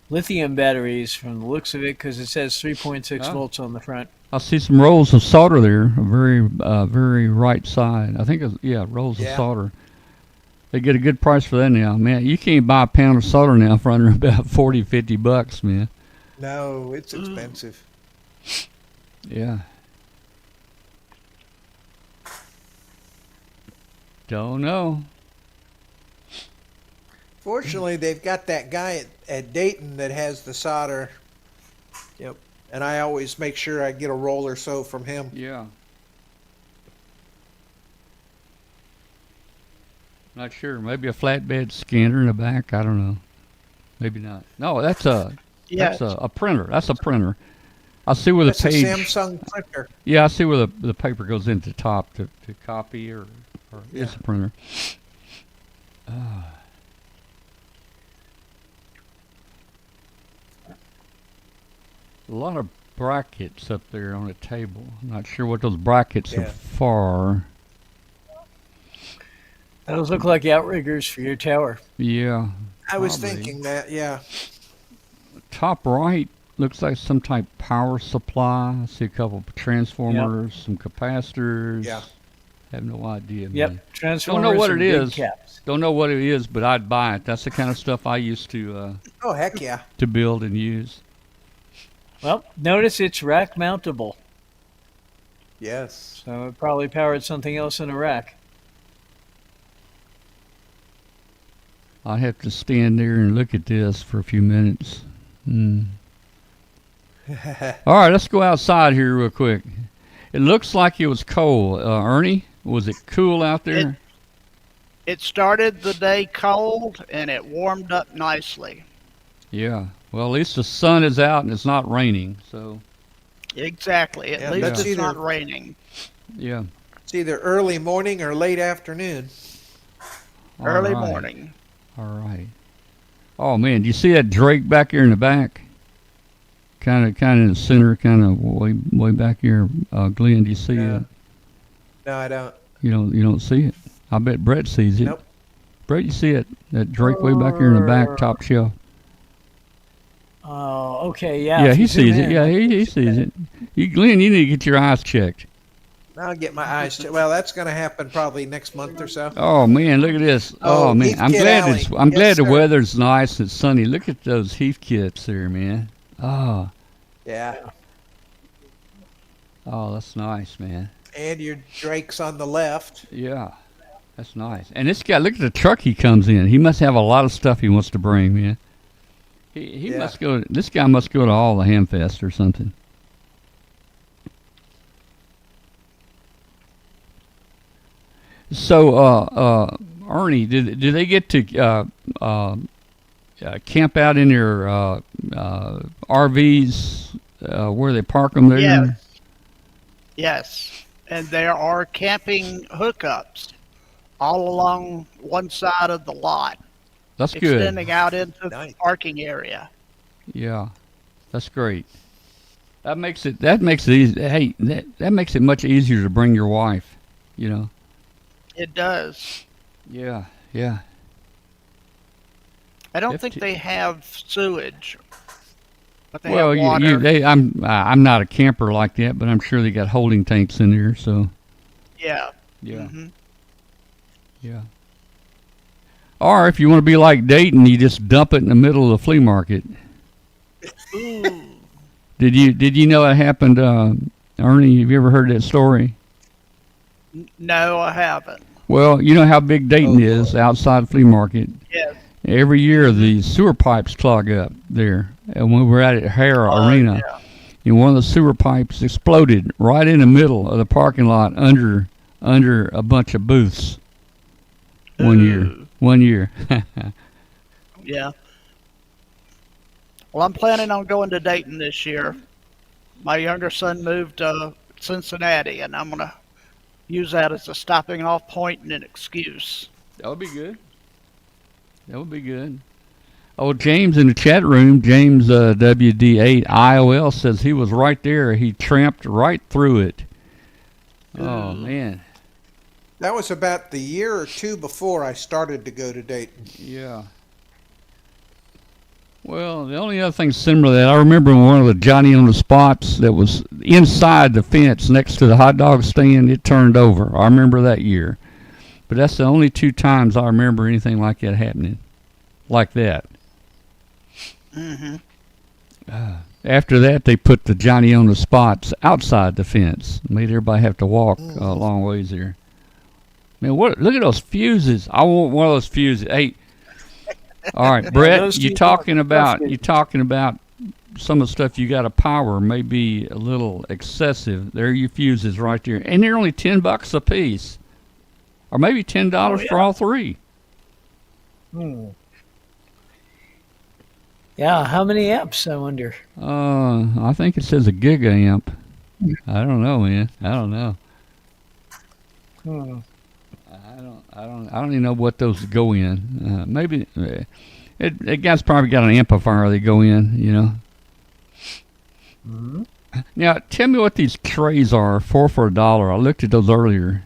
Lithium batteries from the looks of it, because it says 3.6 Oh. volts on the front. I see some rolls of solder there, very right side. I think rolls of Yeah. solder. They get a good price for that now, man. You can't buy a pound of solder now for under about $40-50, man. No, it's expensive. Yeah. Don't know. Fortunately, they've got that guy at Dayton that has the solder. Yep. And I always make sure I get a roll or so from him. Yeah. Not sure. Maybe a flatbed scanner in the back. I don't know. Maybe not. No, that's a printer. That's a printer. I see where the That's page. a Samsung printer. Yeah, I see where the paper goes into the top to copy or it's a printer. A lot of brackets up there on the table. I'm not sure what those brackets are Yeah. for. Those look like outriggers for your tower. Yeah. I was Probably. thinking that, yeah. Top right looks like some type of power supply. I see a couple of transformers, some capacitors. Yeah. Have no idea, man. Yep, transformers. Don't know what and it big is. Caps. Don't know what it is, but I'd buy it. That's the kind of stuff I used to Oh, heck yeah. build and use. Well, notice it's rack mountable, Yes. so it probably powered something else in a rack. I have to stand there and look at this for a few minutes. All right, let's go outside here real quick. It looks like it was cold. Ernie, was it cool out there? It started the day cold and it warmed up nicely. Yeah. Well, at least the sun is out and it's not raining. So, Exactly. At Yeah, least that's it's either- not raining. yeah. It's either early morning or late afternoon. All Early right. morning. All right. Oh man, do you see that Drake back here in the back? Kind of in the center, kind of way back here. Glenn, do you see No. it? No, I don't. You don't see it. I bet Brett sees it. Nope. Brett, you see it? That Drake way back here in the back, top shelf. Oh, okay, yeah. Yeah, if he you zoom sees it. in, Yeah, he sees it. Glenn, you need to get your eyes checked. I'll get my eyes checked. Well, that's going to happen probably next month or so. Oh man, look at this. Oh, Oh, man, Heath I'm Kit glad Alley. I'm Yes, glad the sir. weather's nice and sunny. Look at those Heath kits there, man. Oh, Yeah. that's nice, man. And your Drake's on the left. Yeah, that's nice. And this guy, look at the truck he comes in. He must have a lot of stuff he wants to bring, man. He Yeah. must go. This guy must go to all the Hamfest or something. So, Ernie, did they get to camp out in their RVs where they park them there? Yes. Yes. And there are camping hookups all along one side of the lot, That's good. extending out into Nice. the parking area. Yeah, that's great. That makes it easy. Hey, that makes it much easier to bring your wife. You know. It does. Yeah, yeah. I don't think 50 they have sewage, but they Well, have water. I'm not a camper like that, but I'm sure they got holding tanks in there. So Yeah. yeah, Mhm. yeah. Or if you want to be like Dayton, you just dump it in the middle of the flea market. Ooh. Did you know it happened, Ernie? Have you ever heard that story? No, I haven't. Well, you know how big Dayton Oh, is outside flea market. Yes. Every year the sewer pipes clog up there. And when we were at Hara Arena, Yeah. and one of the sewer pipes exploded right in the middle of the parking lot under a bunch of booths. One year. Ooh. 1 year. Yeah. Well, I'm planning on going to Dayton this year. My younger son moved to Cincinnati, and I'm going to use that as a stopping off point and an excuse. That would be good. That would be good. Oh, James in the chat room, James WD8 IOL says he was right there. He tramped right through it. Oh, man. That was about the year or two before I started to go to Dayton. Yeah. Well, the only other thing similar to that, I remember one of the Johnny on the spots that was inside the fence next to the hot dog stand, it turned over. I remember that year. But that's the only 2 times I remember anything like that happening. Like that. Mm-hmm. After that, they put the Johnny on the spots outside the fence. Made everybody have to walk a long ways there. Man, look at those fuses. I want one of those fuses. Hey, all right, Brett, those you two talking are about frustrating. some of the stuff you got to power may be a little excessive. There are your fuses right there, and they're only $10 a piece, or maybe $10 for all 3. Yeah, how many amps, I wonder? I think it says a gigaamp. I don't know, man. I don't know. I don't even know what those go in. Maybe it guy's probably got an amplifier they go in, you know. Mm-hmm. Now, tell me what these trays are, 4 for $1. I looked at those earlier.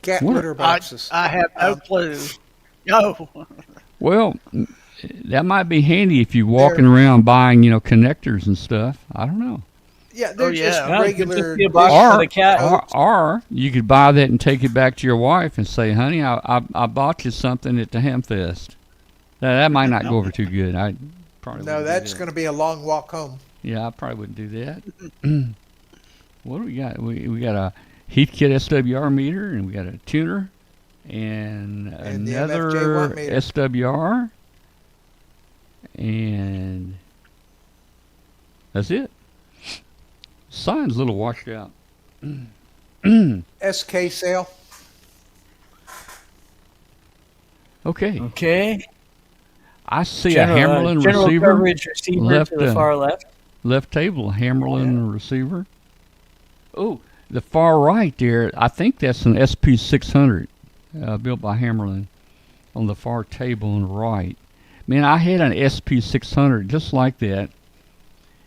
Cat What? litter boxes. I have no clue. No. Well, that might be handy if you're walking around buying, connectors and stuff. I don't know. Yeah, they're just yeah. Yeah, it could regular. just be a box for the cat. Or you could buy that and take it back to your wife and say, honey, I bought you something at the Hamfest. That might not go over too good. I probably No, wouldn't do that's that. going to be a long walk home. Yeah, I probably wouldn't do that. What do we got? We got a Heathkit SWR meter, and we got a tuner, and And the another MFJ1 meter. SWR, and that's it. Sign's a little washed out. SK sale. Okay, Okay. I see a Hammerlin general receiver. coverage receiver left, to the far left. Left table, Hammerlin receiver. Oh, the far right there, I think that's an SP600 built by Hammerlin on the far table on the right. Man, I had an SP600 just like that,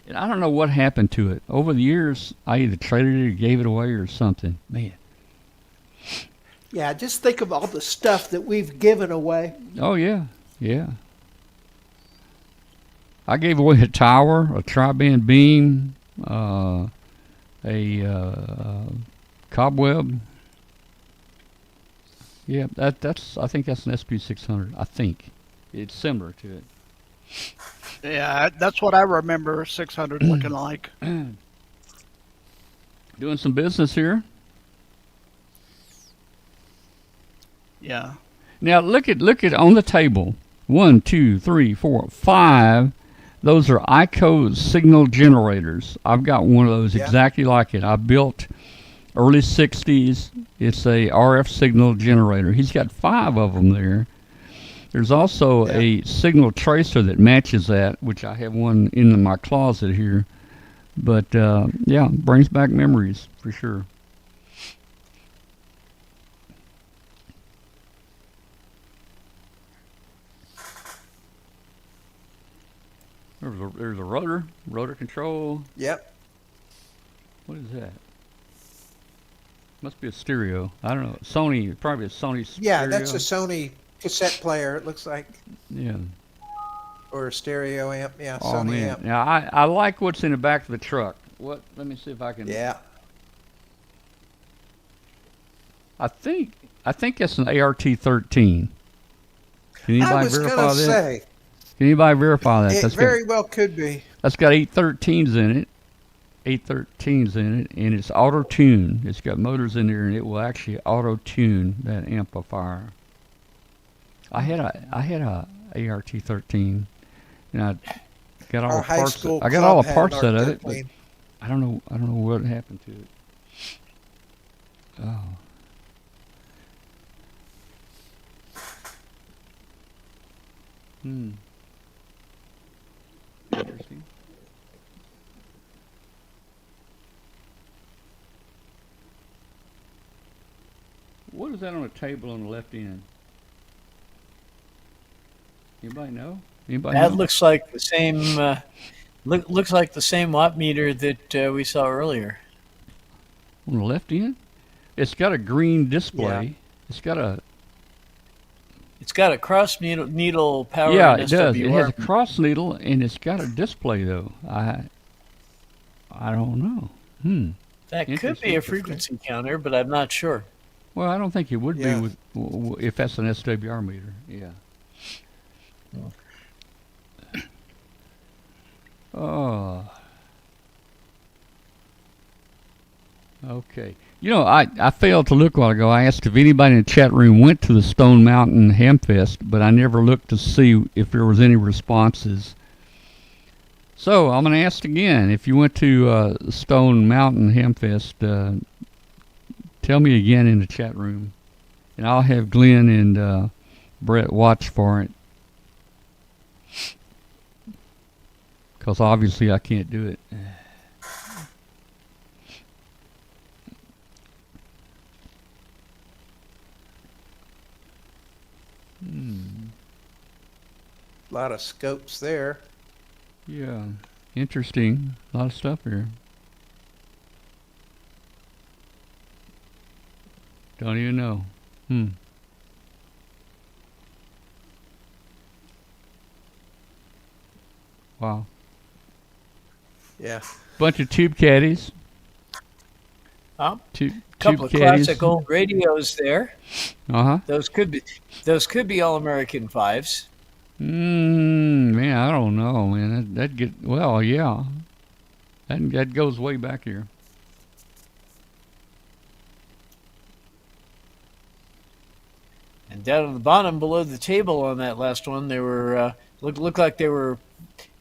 and I don't know what happened to it. Over the years, I either traded it or gave it away or something. Man. Yeah, just think of all the stuff that we've given away. Oh, yeah. Yeah. I gave away a tower, a tri-band beam, a cobweb. Yeah, that's. I think that's an SP600. I think it's similar to it. Yeah, that's what I remember 600 looking like. Doing some business here. Yeah. Now look at on the table. 1, 2, 3, 4, 5. Those are ICO signal generators. I've got one of those exactly like it. I built early 60s. It's a RF signal generator. He's got 5 of them there. There's also a signal tracer that matches that, which I have one in my closet here. But yeah, brings back memories for sure. There's a rotor control. Yep. What is that? Must be a stereo. I don't know. Sony, probably a Sony stereo. Yeah, that's a Sony cassette player. It looks like, Yeah. or a stereo amp. Yeah, Oh Sony man. amp. Now I like what's in the back of the truck. What? Let me see if I can. Yeah. I think it's an ART-13. Can anybody I was verify gonna that? say Can anybody verify that? it very well could be. That's got 813s in it. 813s in it, and it's auto tune. It's got motors in there, and it will actually auto tune that amplifier. I had a ART-13, and I got all Our the high parts. school I got all club the had parts an out of it, but ART-13. I don't know what happened to it. Oh. Interesting. What is that on the table on the left end? Anybody know? Anybody That know? looks like the same. Looks like the same watt meter that we saw earlier. On the left end? It's got a green display. Yeah. It's got a cross needle power. Yeah, and it does. It has a SWR. cross needle, and it's got a display though. I don't know. That could Interesting. be a frequency counter, but I'm not sure. Well, I don't think it would Yeah. be if that's an SWR meter. Yeah. Oh. Okay. You know, I failed to look a while ago. I asked if anybody in the chat room went to the Stone Mountain Hamfest, but I never looked to see if there was any responses. So I'm going to ask again. If you went to Stone Mountain Hamfest, tell me again in the chat room, and I'll have Glenn and Brett watch for it. Because obviously I can't do it. A lot of scopes there. Yeah, interesting. A lot of stuff here. Don't even know. Wow. Yeah. Bunch of tube caddies. Couple Tube of caddies. classic old radios there. Uh-huh. Those could be All American 5s. Man, I don't know, man. That get well, yeah. That goes way back here. And down on the bottom below the table on that last one, they were looked like they were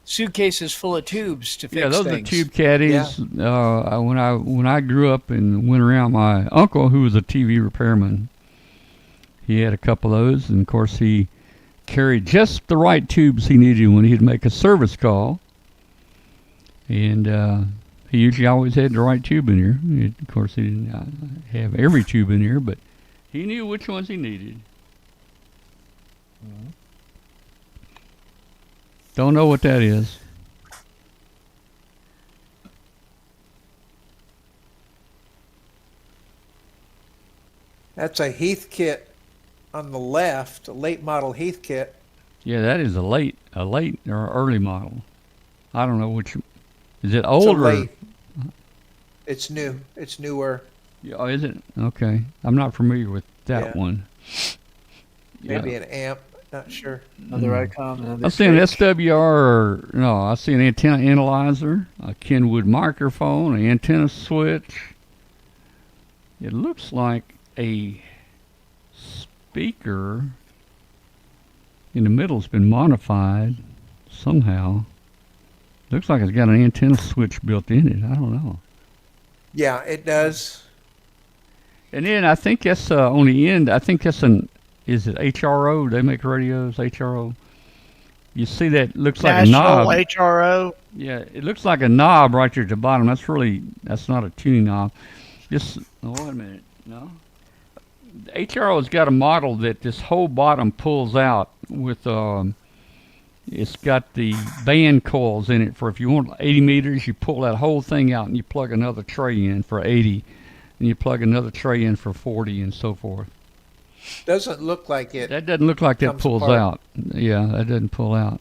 suitcases full of tubes to fix Yeah, those things. are tube caddies. When I grew up and went around, my uncle, who was a TV repairman, he had a couple of those, and of course he carried just the right tubes he needed when he'd make a service call. And he usually always had the right tube in here. Of course, he didn't have every tube in here, but he knew which ones he needed. Don't know what that is. That's a Heath kit on the left, a late model Heath kit. Yeah, that is a late or early model. I don't know which. Is it It's a old or? late. It's new. It's newer. Yeah, oh, is it? Okay, I'm not familiar with that Yeah. one. Maybe Yeah. an amp. Not sure. Another icon. Another I see an fake. SWR. I see an antenna analyzer, a Kenwood microphone, an antenna switch. It looks like a speaker in the middle's been modified somehow. Looks like it's got an antenna switch built in it. I don't know. Yeah, it does. And then I think that's on the end. I think that's an is it HRO? They make radios, HRO. You see that looks like a National knob. HRO. Yeah, it looks like a knob right there at the bottom. That's not a tuning knob. Just, oh, wait a minute, no? The HRO's got a model that this whole bottom pulls out with, it's got the band coils in it for if you want 80 meters, you pull that whole thing out and you plug another tray in for 80, and you plug another tray in for 40 and so forth. Doesn't look like it. That doesn't look like that comes pulls apart. out. Yeah, that doesn't pull out.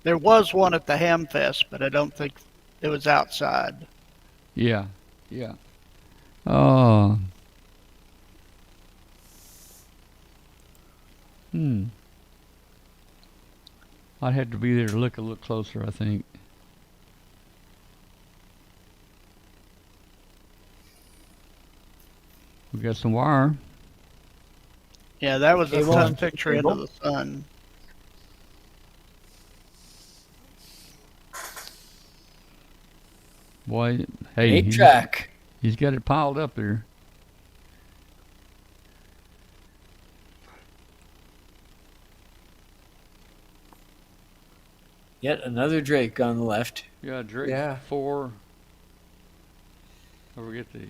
There was one at the Hamfest, but I don't think it was outside. Yeah, yeah. Uh, I'd have to be there to look a little closer, I think. We got some wire. Yeah, that was a Cable. tough picture into Cable. the sun. Boy, hey, 8-track. he's got it piled up there. Yet another Drake on the left. Yeah, Drake Yeah. 4. I forget the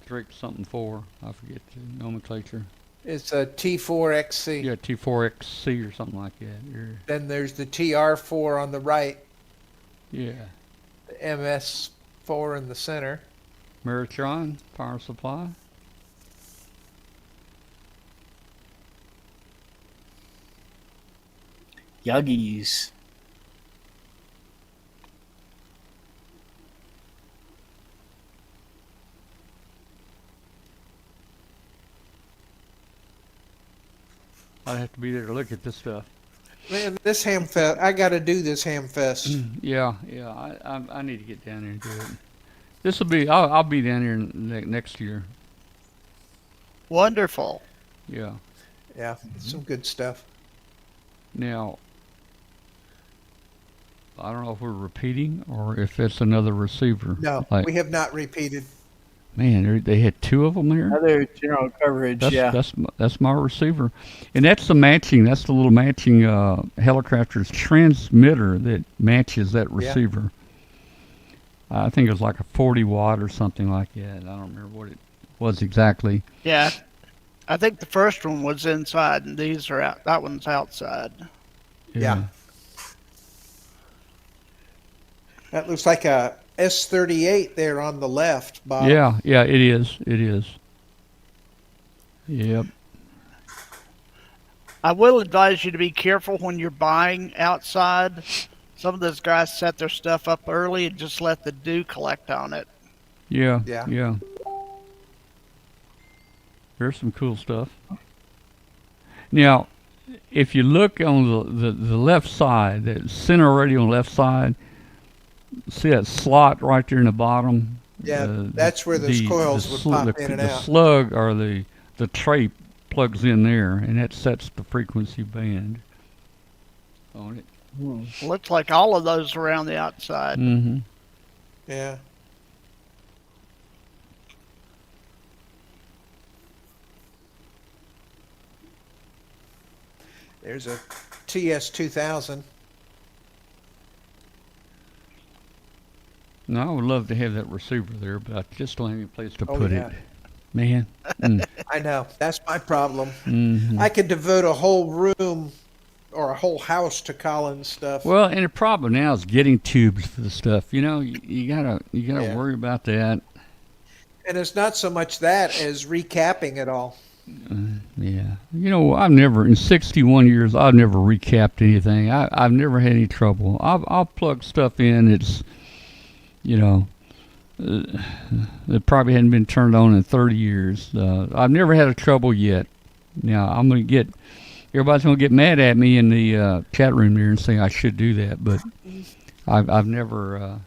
Drake something 4. I forget the nomenclature. It's a T4XC. Yeah, T4XC or something like that. Then there's the TR4 on the right, Yeah. the MS4 in the center. Meritron power supply. Yuggies. I'd have to be there to look at this stuff. Man, this Hamfest, I got to do this Hamfest. Yeah, I need to get down there and do it. This will be, I'll be down here next year. Wonderful. Yeah. Yeah, some good stuff. Now, I don't know if we're repeating or if it's another receiver. No, Like, we have not repeated. man, they had 2 of them there. Another general coverage, yeah. That's my receiver, and that's the matching. That's the little matching Helicrafter's transmitter that matches that Yeah. receiver. I think it was like a 40 watt or something like that. I don't remember what it was exactly. Yeah. I think the first one was inside and these are out. That one's outside. Yeah. That looks like a S38 there on the left, Bob. Yeah, it is. It is. Yep. I will advise you to be careful when you're buying outside. Some of those guys set their stuff up early and just let the dew collect on it. Yeah. Yeah. Yeah. There's some cool stuff. Now, if you look on the left side, that center radio on the left side, see that slot right there in the bottom? Yeah, that's where those coils would pop in and the out. slug or the tray plugs in there, and that sets the frequency band on it. Looks like all of those are around the outside. Mm-hmm. Yeah. There's a TS2000. No, I would love to have that receiver there, but I just don't have any place to Oh, put yeah. it. Man. Mm. I know. That's my problem. Mhm. I could devote a whole room or a whole house to Collins stuff. Well, and the problem now is getting tubes for the stuff. You know, you gotta Yeah. worry about that. And it's not so much that as recapping it all. Yeah. You know, in 61 years, I've never recapped anything. I've never had any trouble. I'll plug stuff in. It's, you know, it probably hadn't been turned on in 30 years. I've never had a trouble yet. Now, everybody's going to get mad at me in the chat room there and say I should do that, but I've never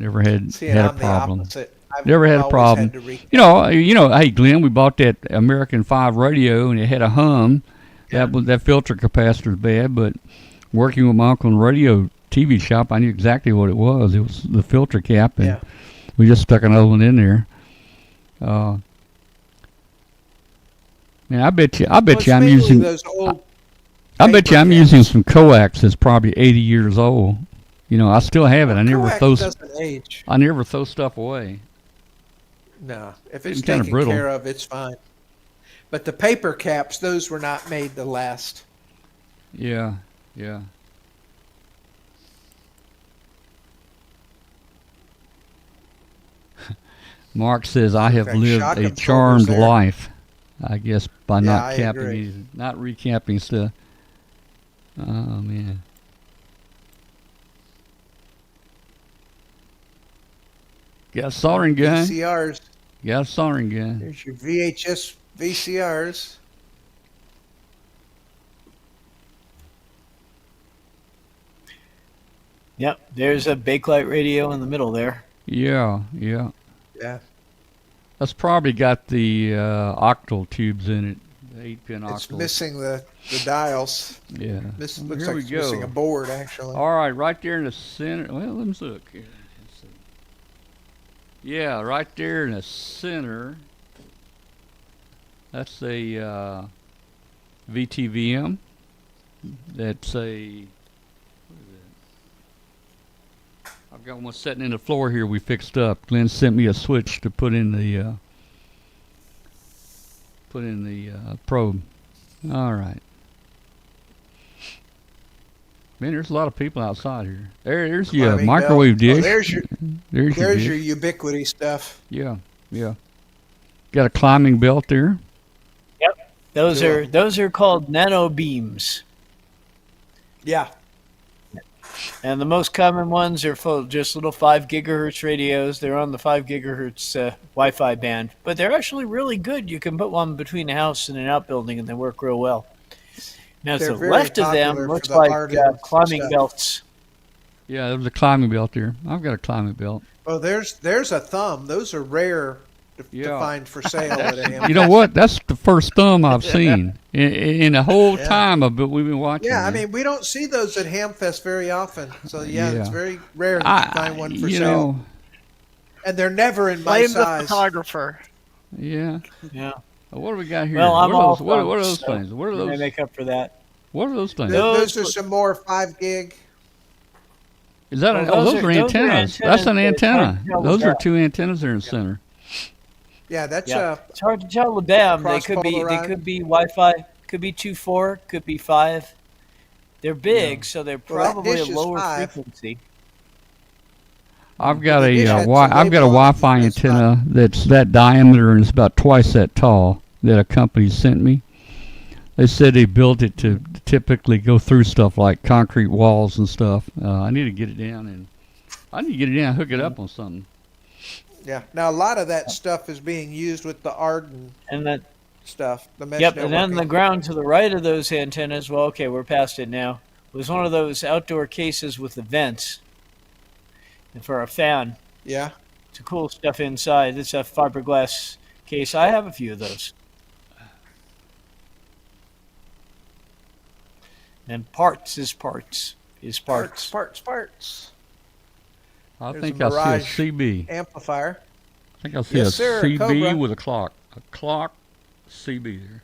had See, had and a I'm problem. the opposite. I've Never had a always problem. to You know, hey Glenn, we bought that American 5 radio and it had a hum. That filter capacitor's bad, but working with my uncle in the radio TV shop, I knew exactly what it was. It was the filter cap, and Yeah. we just stuck another one in there. Man, I bet you Well, I'm it's mainly using those old. I bet you paper I'm caps. using some coax that's probably 80 years old. You know, I still have it. Well, I never coax doesn't age. throw stuff away. No, if Getting it's kinda taken brittle. care of, it's fine. But the paper caps, those were not made to last. Yeah, yeah. Mark says I have Fact, lived shock a absorbers charmed there. life. I guess by Yeah, not I capping agree. these, not recapping stuff. Oh man. Got a soldering gun. VCRs. Got a soldering gun. There's your VHS VCRs. Yep, there's a Bakelite radio in the middle there. Yeah, yeah. Yeah, That's probably got the octal tubes in it. The 8-pin it's octal. missing the dials. Yeah. This Well, looks here like we it's missing go. a board, actually. All right, right there in the center. Well, let me look here. Let's see. Yeah, right there in the center. That's a VTVM. That's a. What is that? I've got one sitting in the floor here. We fixed up. Glenn sent me a switch to put in the probe. All right. Man, there's a lot of people outside here. There's your Climbing microwave belt. Oh, dish. there's your There's your there's dish. your ubiquity stuff. Yeah, yeah. Got a climbing belt there. Those are called nano beams, Yeah, and the most common ones are full just little 5 gigahertz radios. They're on the 5 gigahertz Wi-Fi band, but they're actually really good. You can put one between a house and an outbuilding, and they work real well. Now, to They're the very left of them popular for looks the like art and climbing stuff. belts. Yeah, there was a climbing belt there. I've got a climbing belt. well, there's a thumb. Those are rare to Yeah. find for sale at a You know what? That's the first thumb I've seen in the whole Yeah. time of it we've been watching. Yeah, I man. mean, we don't see those at Hamfest very often. So, yeah, it's Yeah. very rare that you find one for you sale. know, And they're never in my Blame the size. photographer. yeah. Yeah. What do we got here? Well, I'm what are all those, what are thumbs, those so things? What are They those? make up for that. What are those things? Those are some more 5 gig. Is that Well, those are antennas? That's an antennas, but it's hard antenna. to tell Those with are that. 2 antennas there in the center. Yeah, that's Yeah. It's hard to tell with them. They could Cross-polarized. be Wi-Fi, could be 2.4, could be 5. They're big, so they're Well, that probably a dish is lower 5. frequency. I've got They a did have some I've got a label on it Wi-Fi that's antenna that's that diameter and it's about twice that tall that a company sent me. They said they built it to typically go through stuff like concrete walls and stuff. I need to get it down and hook it up on something. Yeah. Now, a lot of that stuff is being used with the Arden And that stuff. The mesh Yep, and then networking. the ground to the right of those antennas, well, okay, we're past it now, was one of those outdoor cases with the vents and for a fan Yeah. to cool stuff inside. It's a fiberglass case. I have a few of those. And parts is parts. Parts. I There's think a I see a Mirage CB. Amplifier. I think I see Yes, a sir, CB Cobra. with a clock. A clock CB there.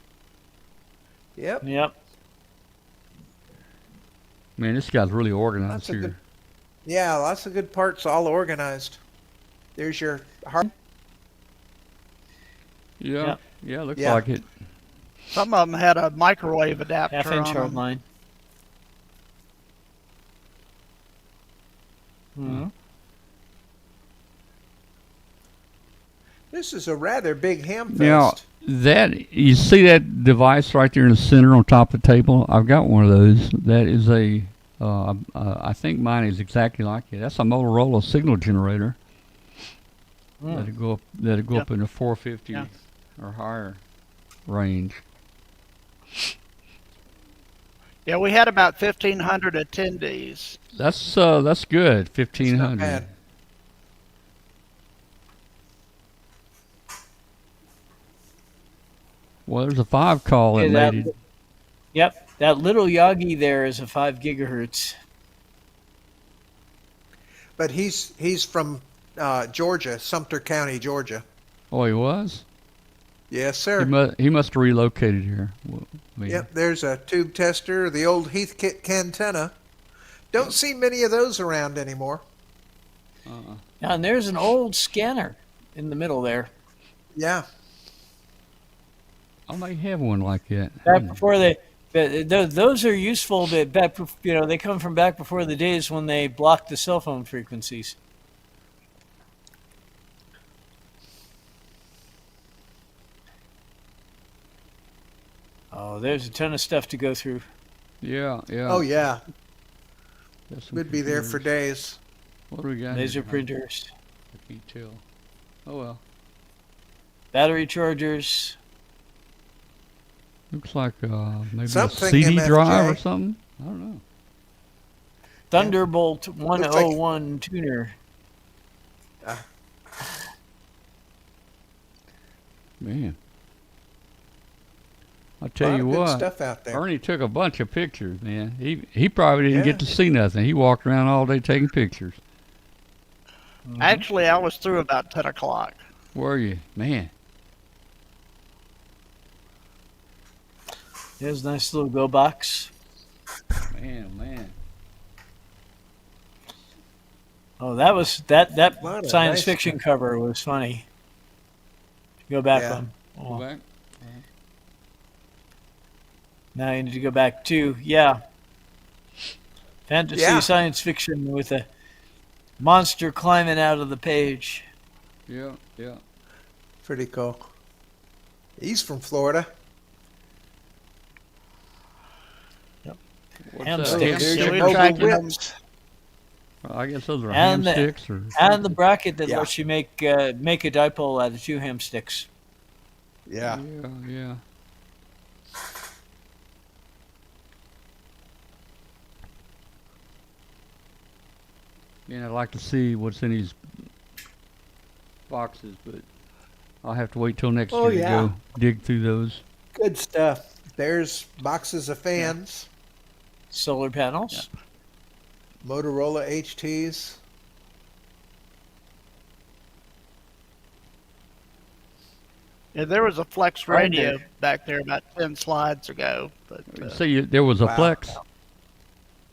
Yep. Yep. Man, this guy's really organized That's a here. good- Yeah, lots of good parts all organized. There's your hard. Yeah, Yep. yeah, looks Yeah. like it. Some of them had a microwave adapter Half-inch on hard them. line. Hmm. This is a rather big Hamfest. Now, that you see that device right there in the center on top of the table? I've got one of those. That is a, I think mine is exactly like it. That's a Motorola signal generator. That'll go up. That'll go up in the 450 Yeah. or higher range. Yeah, we had about 1,500 attendees. That's good. It's not 1,500. bad. Well, there's a 5 call that Okay, that- made it. Yep, that little Yagi there is a 5 gigahertz. But he's from Georgia, Sumter County, Georgia. Oh, he was. Yes, He, sir. he must have relocated here. Well, I mean, Yep, there's a tube tester, the old Heathkit Cantenna. Don't see many of those around anymore. uh-uh. Now, and there's an old scanner in the middle there. Yeah. I might have one like that. Back before they, those are useful. But back, they come from back before the days when they blocked the cell phone frequencies. Oh, there's a ton of stuff to go through. Yeah, yeah. Oh, yeah. There's some We'd be there for computers. days. What do we got Laser here? printers, I can't tell. Oh well. battery chargers. Looks like maybe Something a CD MFJ. drive or something. I don't know. Thunderbolt like- 101 tuner. Man. I'll A tell lot you of good what. stuff out there. Ernie took a bunch of pictures, man. He probably didn't Yeah. get to see nothing. He walked around all day taking pictures. Actually, I was through about 10 o'clock. Were you? Man. There's a nice little go box. Man, man. Oh, that was that Lot of science nice fiction cover was funny. Go back Yeah. one. Go Oh, back. now you need to go back too. Yeah. Fantasy Yeah. science fiction with a monster climbing out of the page. Yeah, yeah. Pretty cool. He's from Florida. What's Ham that? sticks. There's Yeah, your we mobile tried them. whips. I guess those are And ham sticks or And the bracket that Yeah. lets you make a dipole out of 2 ham sticks. Yeah. Yeah, yeah. And I'd like to see what's in these boxes, but I'll have to wait till next Oh, year yeah. to go dig through those. Good stuff. There's boxes of fans, Solar panels. Motorola HTs. Yeah, there was a Flex Right radio there. back there about 10 slides ago. But See, there was a Wow. Flex.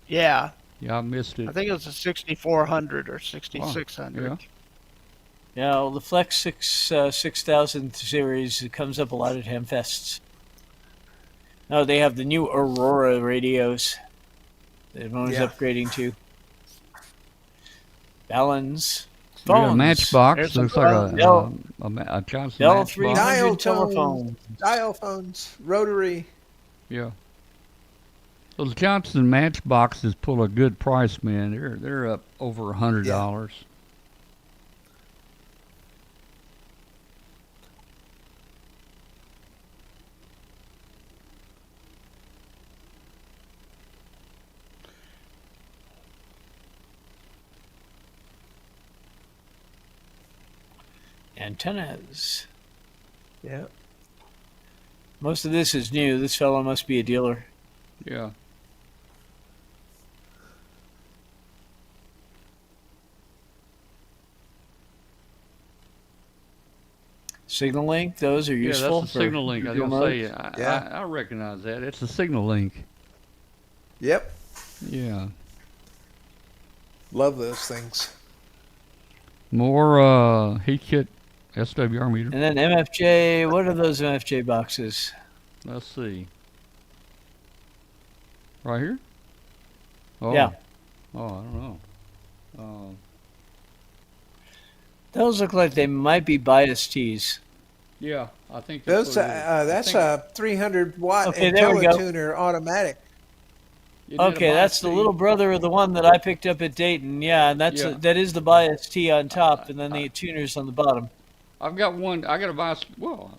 yeah, Yeah, I missed I it. think it was a 6400 or 6600. Yeah. Yeah, well, the Flex 6000 series, it comes up a lot at Hamfests. No, they have the new Aurora radios that everyone's Yeah. upgrading to. Balance. We got a Phones. matchbox. There's Looks some like Dell- a Johnson Dell matchbox. 300 Dial telephone. Dial phones, rotary. Yeah. Those Johnson matchboxes pull a good price, man. They're up over $100. Antennas. Yeah. Most of this is new. This fellow must be a dealer. Yeah. Signal link. Those are Yeah, useful. that's a for signal link. I was dual gonna mode. say, Yeah. I recognize that. It's a signal link. Yep. Yeah. Love those things. More heat kit SWR meter. And then MFJ. What are those MFJ boxes? Let's see. Right here? Oh. Yeah. Oh, I don't know. Those look like they might be bias tees. Yeah, I think Those what it is. that's I a 300 watt Okay, there we go. IntelliTuner automatic. think you did a Okay, that's the bias little feed. brother of the one that I picked up at Dayton. Yeah, and Yeah. that is the bias T on top, and then the tuners on the bottom. I've got one. I got a bias. Well,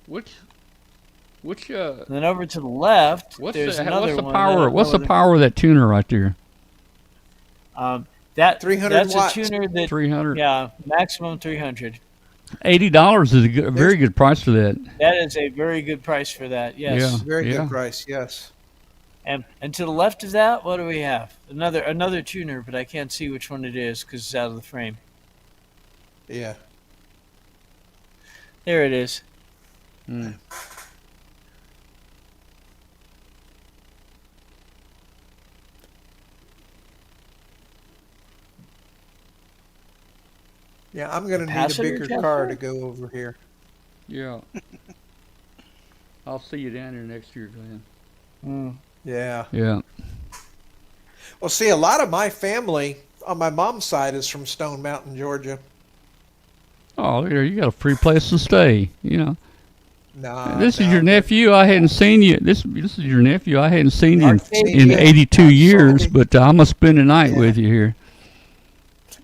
which And then over to the left, what's there's the another what's the one. power? What's the power of that tuner right there? That 300 that's watts. a tuner that 300. yeah, maximum 300. $80 is a very good price for that. That is a very good price for that. Yes. Yeah. Very good price. Yes. And to the left of that, what do we have? Another tuner, but I can't see which one it is because it's out of the frame. Yeah. There it is. Mm. Yeah, I'm going to need a Capacitor bigger car tester? to go over here. Yeah. I'll see you down here next year, Glenn. Mm. Yeah. Yeah. Well, see, a lot of my family on my mom's side is from Stone Mountain, Georgia. Oh, there you got a free place to stay. You know. Nah, This is no, your nephew. I hadn't seen you. This is your nephew. I hadn't seen you in Arcadia. 82 years, Absolutely. but I'm gonna spend the night Yeah. with you here.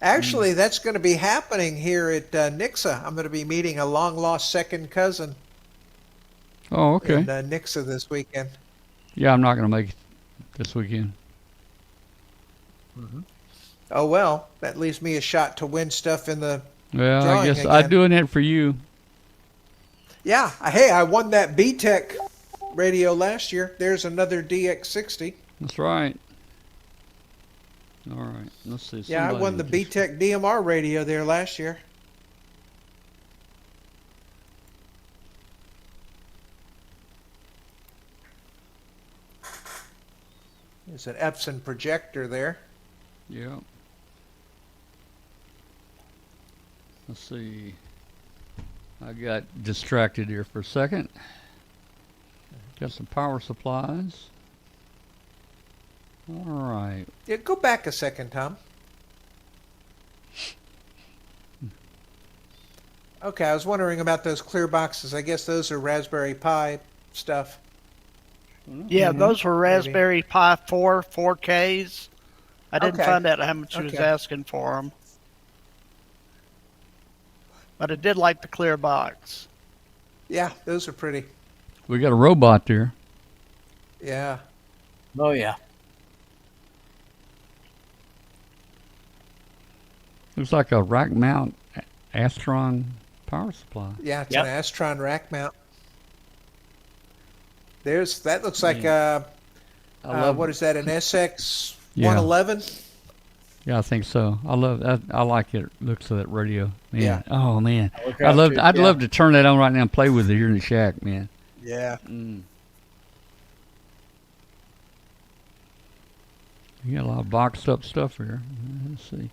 Actually, that's going to be happening here at Nixa. I'm going to be meeting a long lost second cousin Oh, okay. in Nixa this weekend. Yeah, I'm not gonna make it this weekend. Oh, well, that leaves me a shot to win stuff in the. Well, I Drawing guess I'm again. doing that for you. Yeah, hey, I won that B-Tech radio last year. There's another DX60. That's right. All right. Let's see. Yeah, I won the somebody just- B-Tech DMR radio there last year. There's an Epson projector there. Yeah. Let's see. I got distracted here for a second. Got some power supplies. All right. Yeah, go back a second, Tom. Okay, I was wondering about those clear boxes. I guess those are Raspberry Pi stuff. Yeah, Mhm. those were Raspberry Pi 4Ks. I didn't Okay. find out how much he was Okay. asking for them. But I did like the clear box. Yeah, those are pretty. We got a robot there. Yeah. Oh yeah. Looks like a rack mount Astron power supply. Yeah, it's Yep. an Astron rack mount. That looks like I love what is that, an SX Yeah. 111? Yeah, I think so. I love that. I like it. Looks of that radio. Man. Yeah. Oh man. Aircraft I'd yeah. love to turn that on right now and play with it here in the shack, man. Yeah. Mm. You got a lot of boxed up stuff here. Let's see.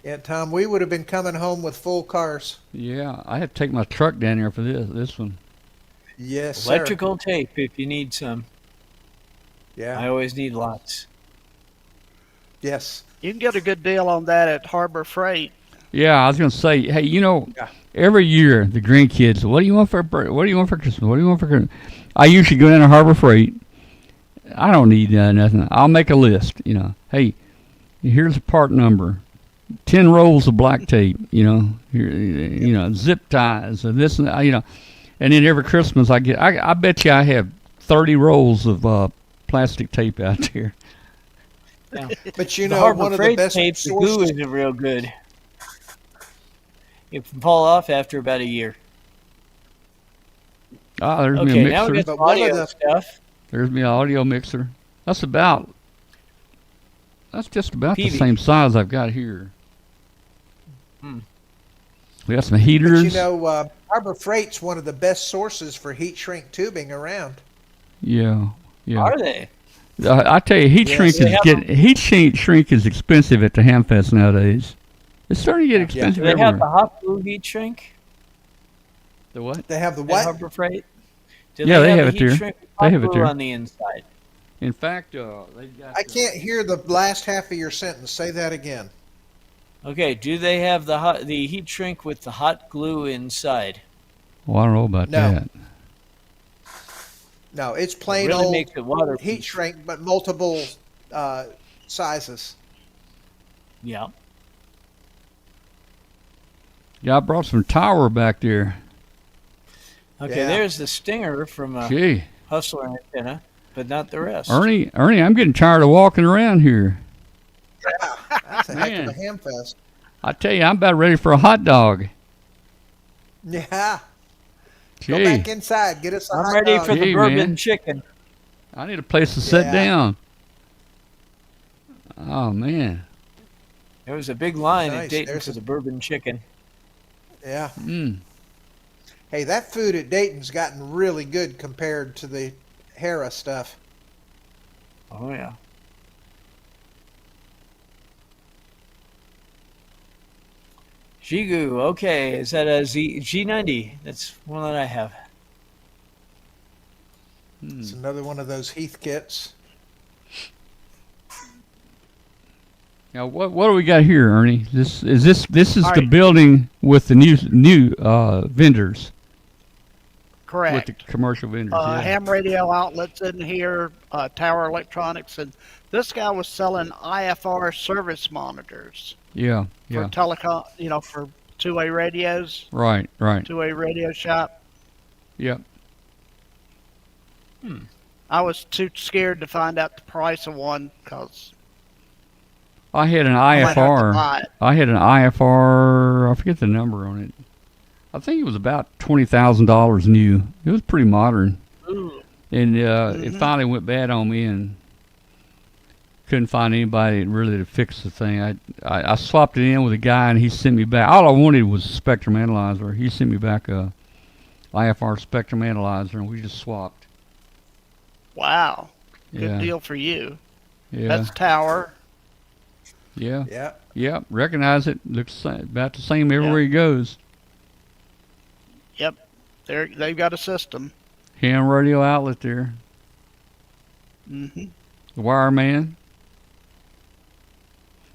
Yeah, Tom, we would have been coming home with full cars. Yeah, I had to take my truck down there for this one. Yes, sir. Electrical tape if you need some. Yeah. I always need lots. Yes. You can get a good deal on that at Harbor Freight. Yeah, I was gonna say, hey, Yeah. every year the grandkids, what do you want for what do you want for Christmas? What do you want for Christmas? I usually go down to Harbor Freight. I don't need nothing. I'll make a list. Hey, here's a part number. 10 rolls of black tape. Here, zip ties, and this, and that, and then every Christmas I bet you I have 30 rolls of plastic tape out there. Yeah. But The one Harbor of the Freight best tape, the glue sources. isn't real good. It can fall off after about a year. Ah, there's me a Okay, mixer. now we got But some one of audio the- stuff. There's me an audio mixer. That's just about the Peavy. same size I've got here. Hmm. We got some But heaters. Harbor Freight's one of the best sources for heat shrink tubing around. Yeah. Are they? I tell you, heat Yes, shrink they have shrink is expensive at the Hamfest nowadays. It's starting to get expensive Do they have everywhere. the hot glue heat shrink The what? They have the at what? Harbor Freight? Do Yeah, they have the it there. heat shrink with They hot have it glue there. on the inside? In fact, they've got. I can't hear the last half of your sentence. Say that again. Okay, do they have the heat shrink with the hot glue inside? Well, I don't know about No. that. No, it's It plain really old makes it waterproof. heat shrink, but multiple sizes. Yeah. Yeah, I brought some tower back there. Okay, Yeah. there's the stinger from a Gee, Hustler antenna, but not the rest. Ernie, I'm getting tired of walking around here. That's a heck of a Man. ham fest. I tell you, I'm about ready for a hot dog. Yeah. Go Gee, back inside. Get us a I'm hot ready dog. for the Gee, bourbon man. chicken. I need a place to sit Yeah. down. Oh man. There was a big line Nice. at Dayton There's for a- the bourbon chicken. Yeah. Mm. Hey, that food at Dayton's gotten really good compared to the Hera stuff. Oh yeah. Jigu, okay. Is that a G90? That's one that I have. It's another one of those Heath kits. Now, what do we got here, Ernie? This is All the right. building with the new vendors, Correct. with the commercial vendors. Yeah. Ham radio outlets in here, Tower Electronics, and this guy was selling IFR service monitors Yeah. for Yeah. telecom, for two-way radios, Right. Right. two-way radio shop. Yep. I was too scared to find out the price of one because I had an I might have to IFR. buy it. I had an IFR. I forget the number on it. I think it was about $20,000 new. It was pretty modern, Ooh. and it finally went bad on me, and couldn't find anybody really to fix the thing. I swapped it in with a guy, and he sent me back. All I wanted was a spectrum analyzer. He sent me back a IFR spectrum analyzer, and we just swapped. Wow. Good Yeah. deal for you. Yeah. That's Tower. Yeah. Yeah. Yep. Recognize it. Looks about the same everywhere he goes. Yep. They've got a system. Ham radio outlet there. Hmm. The Wireman.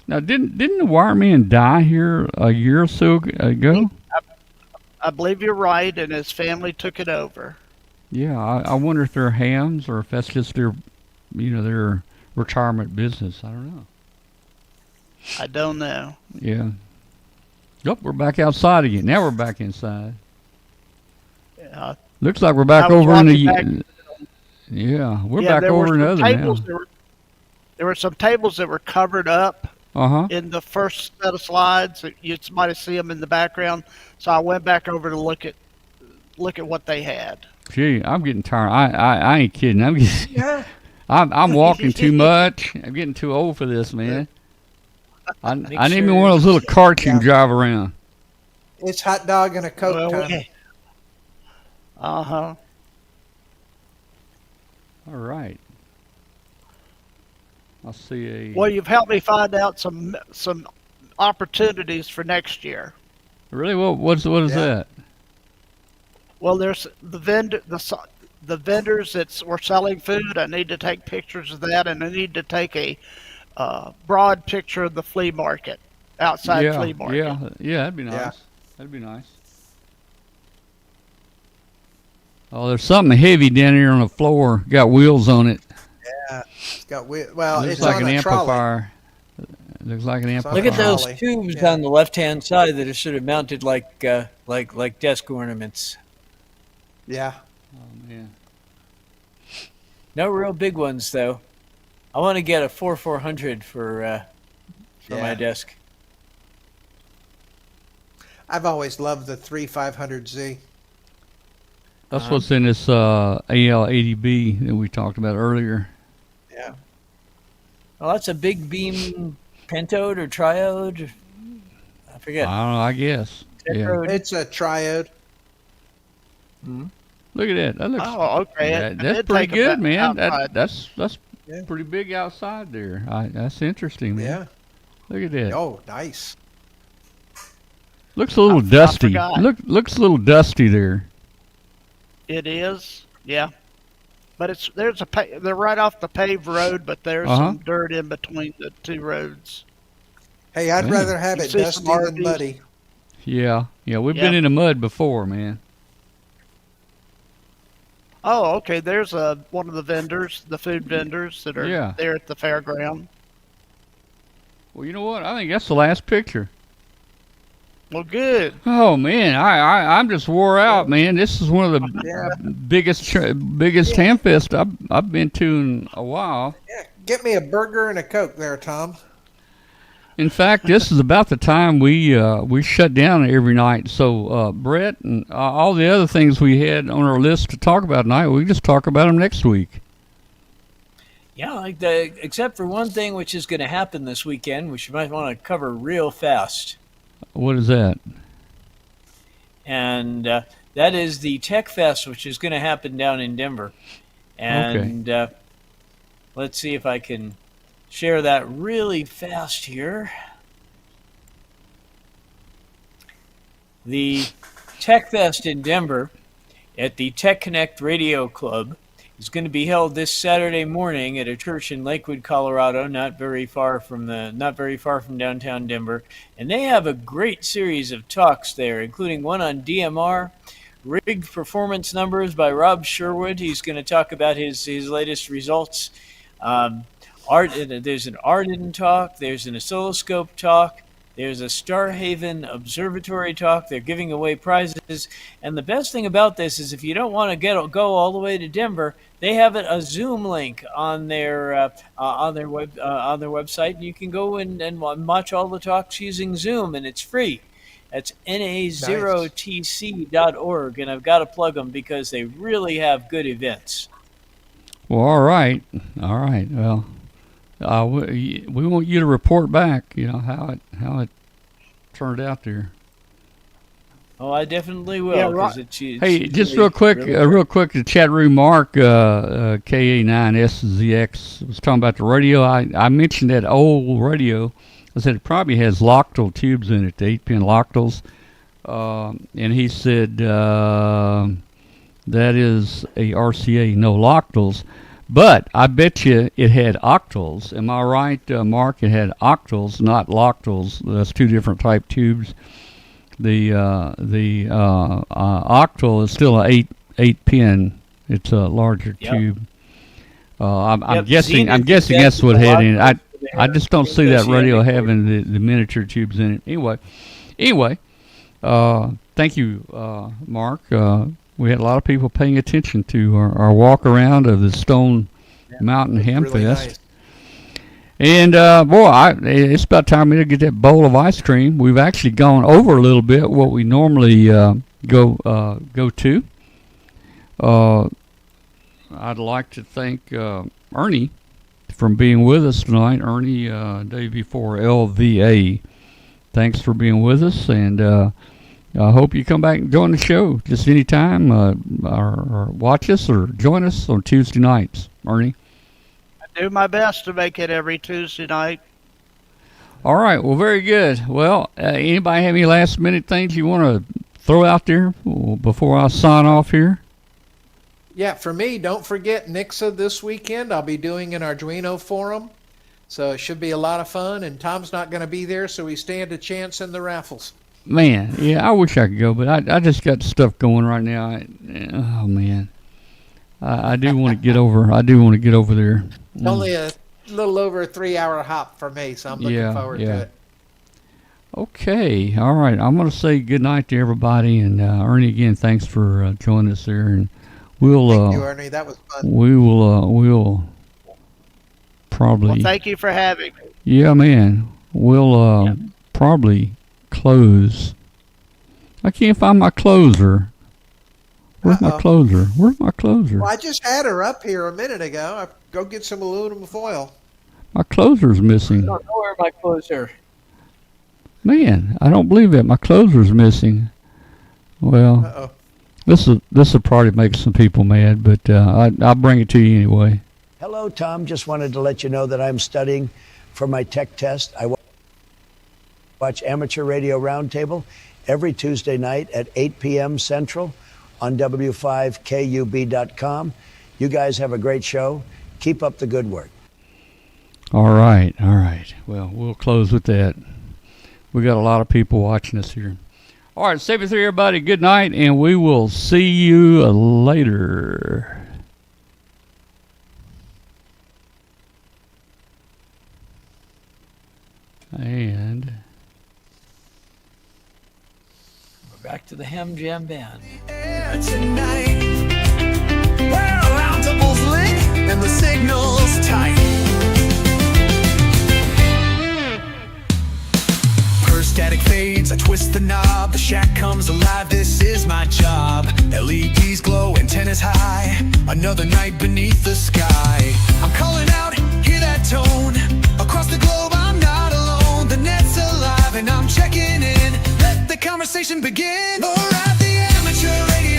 Now, didn't the Wireman die here a year or so ago? I believe you're right, and his family took it over. Yeah, I wonder if they're hams or if that's just their, their retirement business. I don't know. I don't know. Yeah. Yep, we're back outside again. Now we're back inside. Looks like we're back I was over in the. watching back- Yeah, we're Yeah, back there were over in the some other now. tables. There were some tables that were covered up Uh-huh. in the first set of slides. You might have seen them in the background. So I went back over to look at what they had. Gee, I'm getting tired. I ain't kidding. I'm getting, Yeah. I'm walking too much. I'm getting too old for this, man. I need me sure one of those little carts you can Yeah. drive around. It's hot dog and a Coke time. Uh-huh. All right. I'll see Well, you've helped me find out some opportunities for next year. Really? What is Yeah. that? Well, there's the vendors that were selling food. I need to take pictures of that, and I need to take a broad picture of the flea market, outside flea market. Yeah. That'd be nice. Yeah. That'd be nice. Oh, there's something heavy down here on the floor. Got wheels on it. It's got well, Looks it's like on an a trolley. amplifier. Looks like an It's on amplifier. Look at those Trolley. tubes Yeah. on the left-hand side that are sort of mounted like desk ornaments. Yeah. Oh man. No real big ones though. I want to get a 4400 for my Yeah. desk. I've always loved the 3500Z. That's what's in this AL80B that we talked about earlier. Yeah. Well, that's a big beam pentode or triode. I forget. I don't know. I guess. Yeah. Tetrode. It's a triode. Look at that. That looks. Oh, okay. That's pretty good, man. Outside. That's Yeah. pretty big outside there. That's interesting, man. Yeah. Look at that. Oh, nice. Looks a little I dusty. forgot. Looks a little dusty there. It is, yeah. But they're right off the paved road, but there's Uh-huh. some dirt in between the two roads. Hey, I'd Yeah. rather have You it see dusty some than RVs? muddy. Yeah. We've been Yeah. in the mud before, man. Oh, okay. There's one of the vendors, the food vendors that are Yeah. there at the fairground. Well, you know what? I think that's the last picture. Well, good. Oh man, I'm just wore out, man. This is one of the Yeah. biggest Hamfest I've been to in a while. Yeah. Get me a burger and a Coke there, Tom. In fact, this is about the time we shut down every night. So Brett and all the other things we had on our list to talk about tonight, we just talk about them next week. Yeah, except for one thing which is going to happen this weekend, which you might want to cover real fast. What is that? And That is the Tech Fest, which is going to happen down in Denver. And let's see if I can share that really fast here. The Tech Fest in Denver at the Tech Connect Radio Club is going to be held this Saturday morning at a church in Lakewood, Colorado, not very far from downtown Denver. And they have a great series of talks there, including one on DMR, rigged performance numbers by Rob Sherwood. He's going to talk about his latest results. There's an Arden talk. There's an oscilloscope talk. There's a Starhaven Observatory talk. They're giving away prizes. And the best thing about this is if you don't want to go all the way to Denver, they have a Zoom link on their website. And you can go and watch all the talks using Zoom, and it's free. That's na0tc.org. And I've got to plug them because they really have good events. Well, all right. Well, we want you to report back, how it turned out there. Oh, I definitely will. Yeah, right. Hey, just real quick, the chat room, Mark, KA9SZX was talking about the radio. I mentioned that old radio. I said it probably has Lochtel tubes in it, the 8-pin Lochtels. And he said that is a RCA, no Lochtels. But I bet you it had octals. Am I right, Mark? It had octals, not Lochtels. That's two different type tubes. The octal is still a 8-pin. It's a larger tube. I'm guessing that's what it had in it. I just don't see that radio having the miniature tubes in it. Anyway, thank you, Mark. We had a lot of people paying attention to our walk around of the Stone Mountain Ham really Fest. nice. And it's about time to get that bowl of ice cream. We've actually gone over a little bit what we normally go to. I'd like to thank Ernie from being with us tonight. Ernie, day before LVA. Thanks for being with us, and I hope you come back and join the show just anytime, or watch us or join us on Tuesday nights. Ernie? I do my best to make it every Tuesday night. All right. Well, very good. Well, anybody have any last-minute things you want to throw out there before I sign off here? Yeah, for me, don't forget Nixa this weekend. I'll be doing an Arduino forum. So it should be a lot of fun, and Tom's not going to be there, so we stand a chance in the raffles. Man, yeah, I wish I could go, but I just got stuff going right now. Oh man, I do want to get over. I do want to get over there. It's only a little over a 3-hour hop for me, so I'm looking forward to it. Okay, all right. I'm going to say good night to everybody, and Ernie, again, thanks for joining us there, and we'll. Thank you, Ernie. That was fun. We'll probably. Well, thank you for having me. Yeah, man. We'll probably close. I can't find my closer. Where's my closer? Well, I just had her up here a minute ago. I go get some aluminum foil. My closer's missing. I don't know where my closer. Man, I don't believe it. My closer's missing. Well, this will probably make some people mad, but I'll bring it to you anyway. Hello, Tom. Just wanted to let you know that I'm studying for my tech test. I watch Amateur Radio Roundtable every Tuesday night at 8 p.m. Central on W5KUB.com. You guys have a great show. Keep up the good work. All right. Well, we'll close with that. We got a lot of people watching us here. All right, 73, everybody. Good night, and we will see you later. And we're back to the Ham Jam Band. Tonight, well, Roundtable's lit and the signal's tight. Per static fades, I twist the knob. The shack comes alive, this is my job. LEDs glow, antennas high. Another night beneath the sky. I'm calling out, hear that tone. Across the globe, I'm not alone. The net's alive and I'm checking in. Let the conversation begin. We're at the Amateur Radio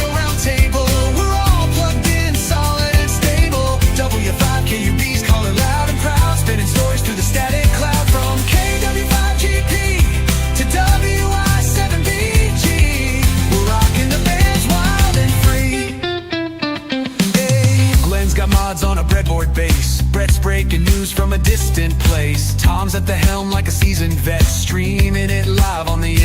distant place. Tom's at the helm like a seasoned vet, streaming it live on the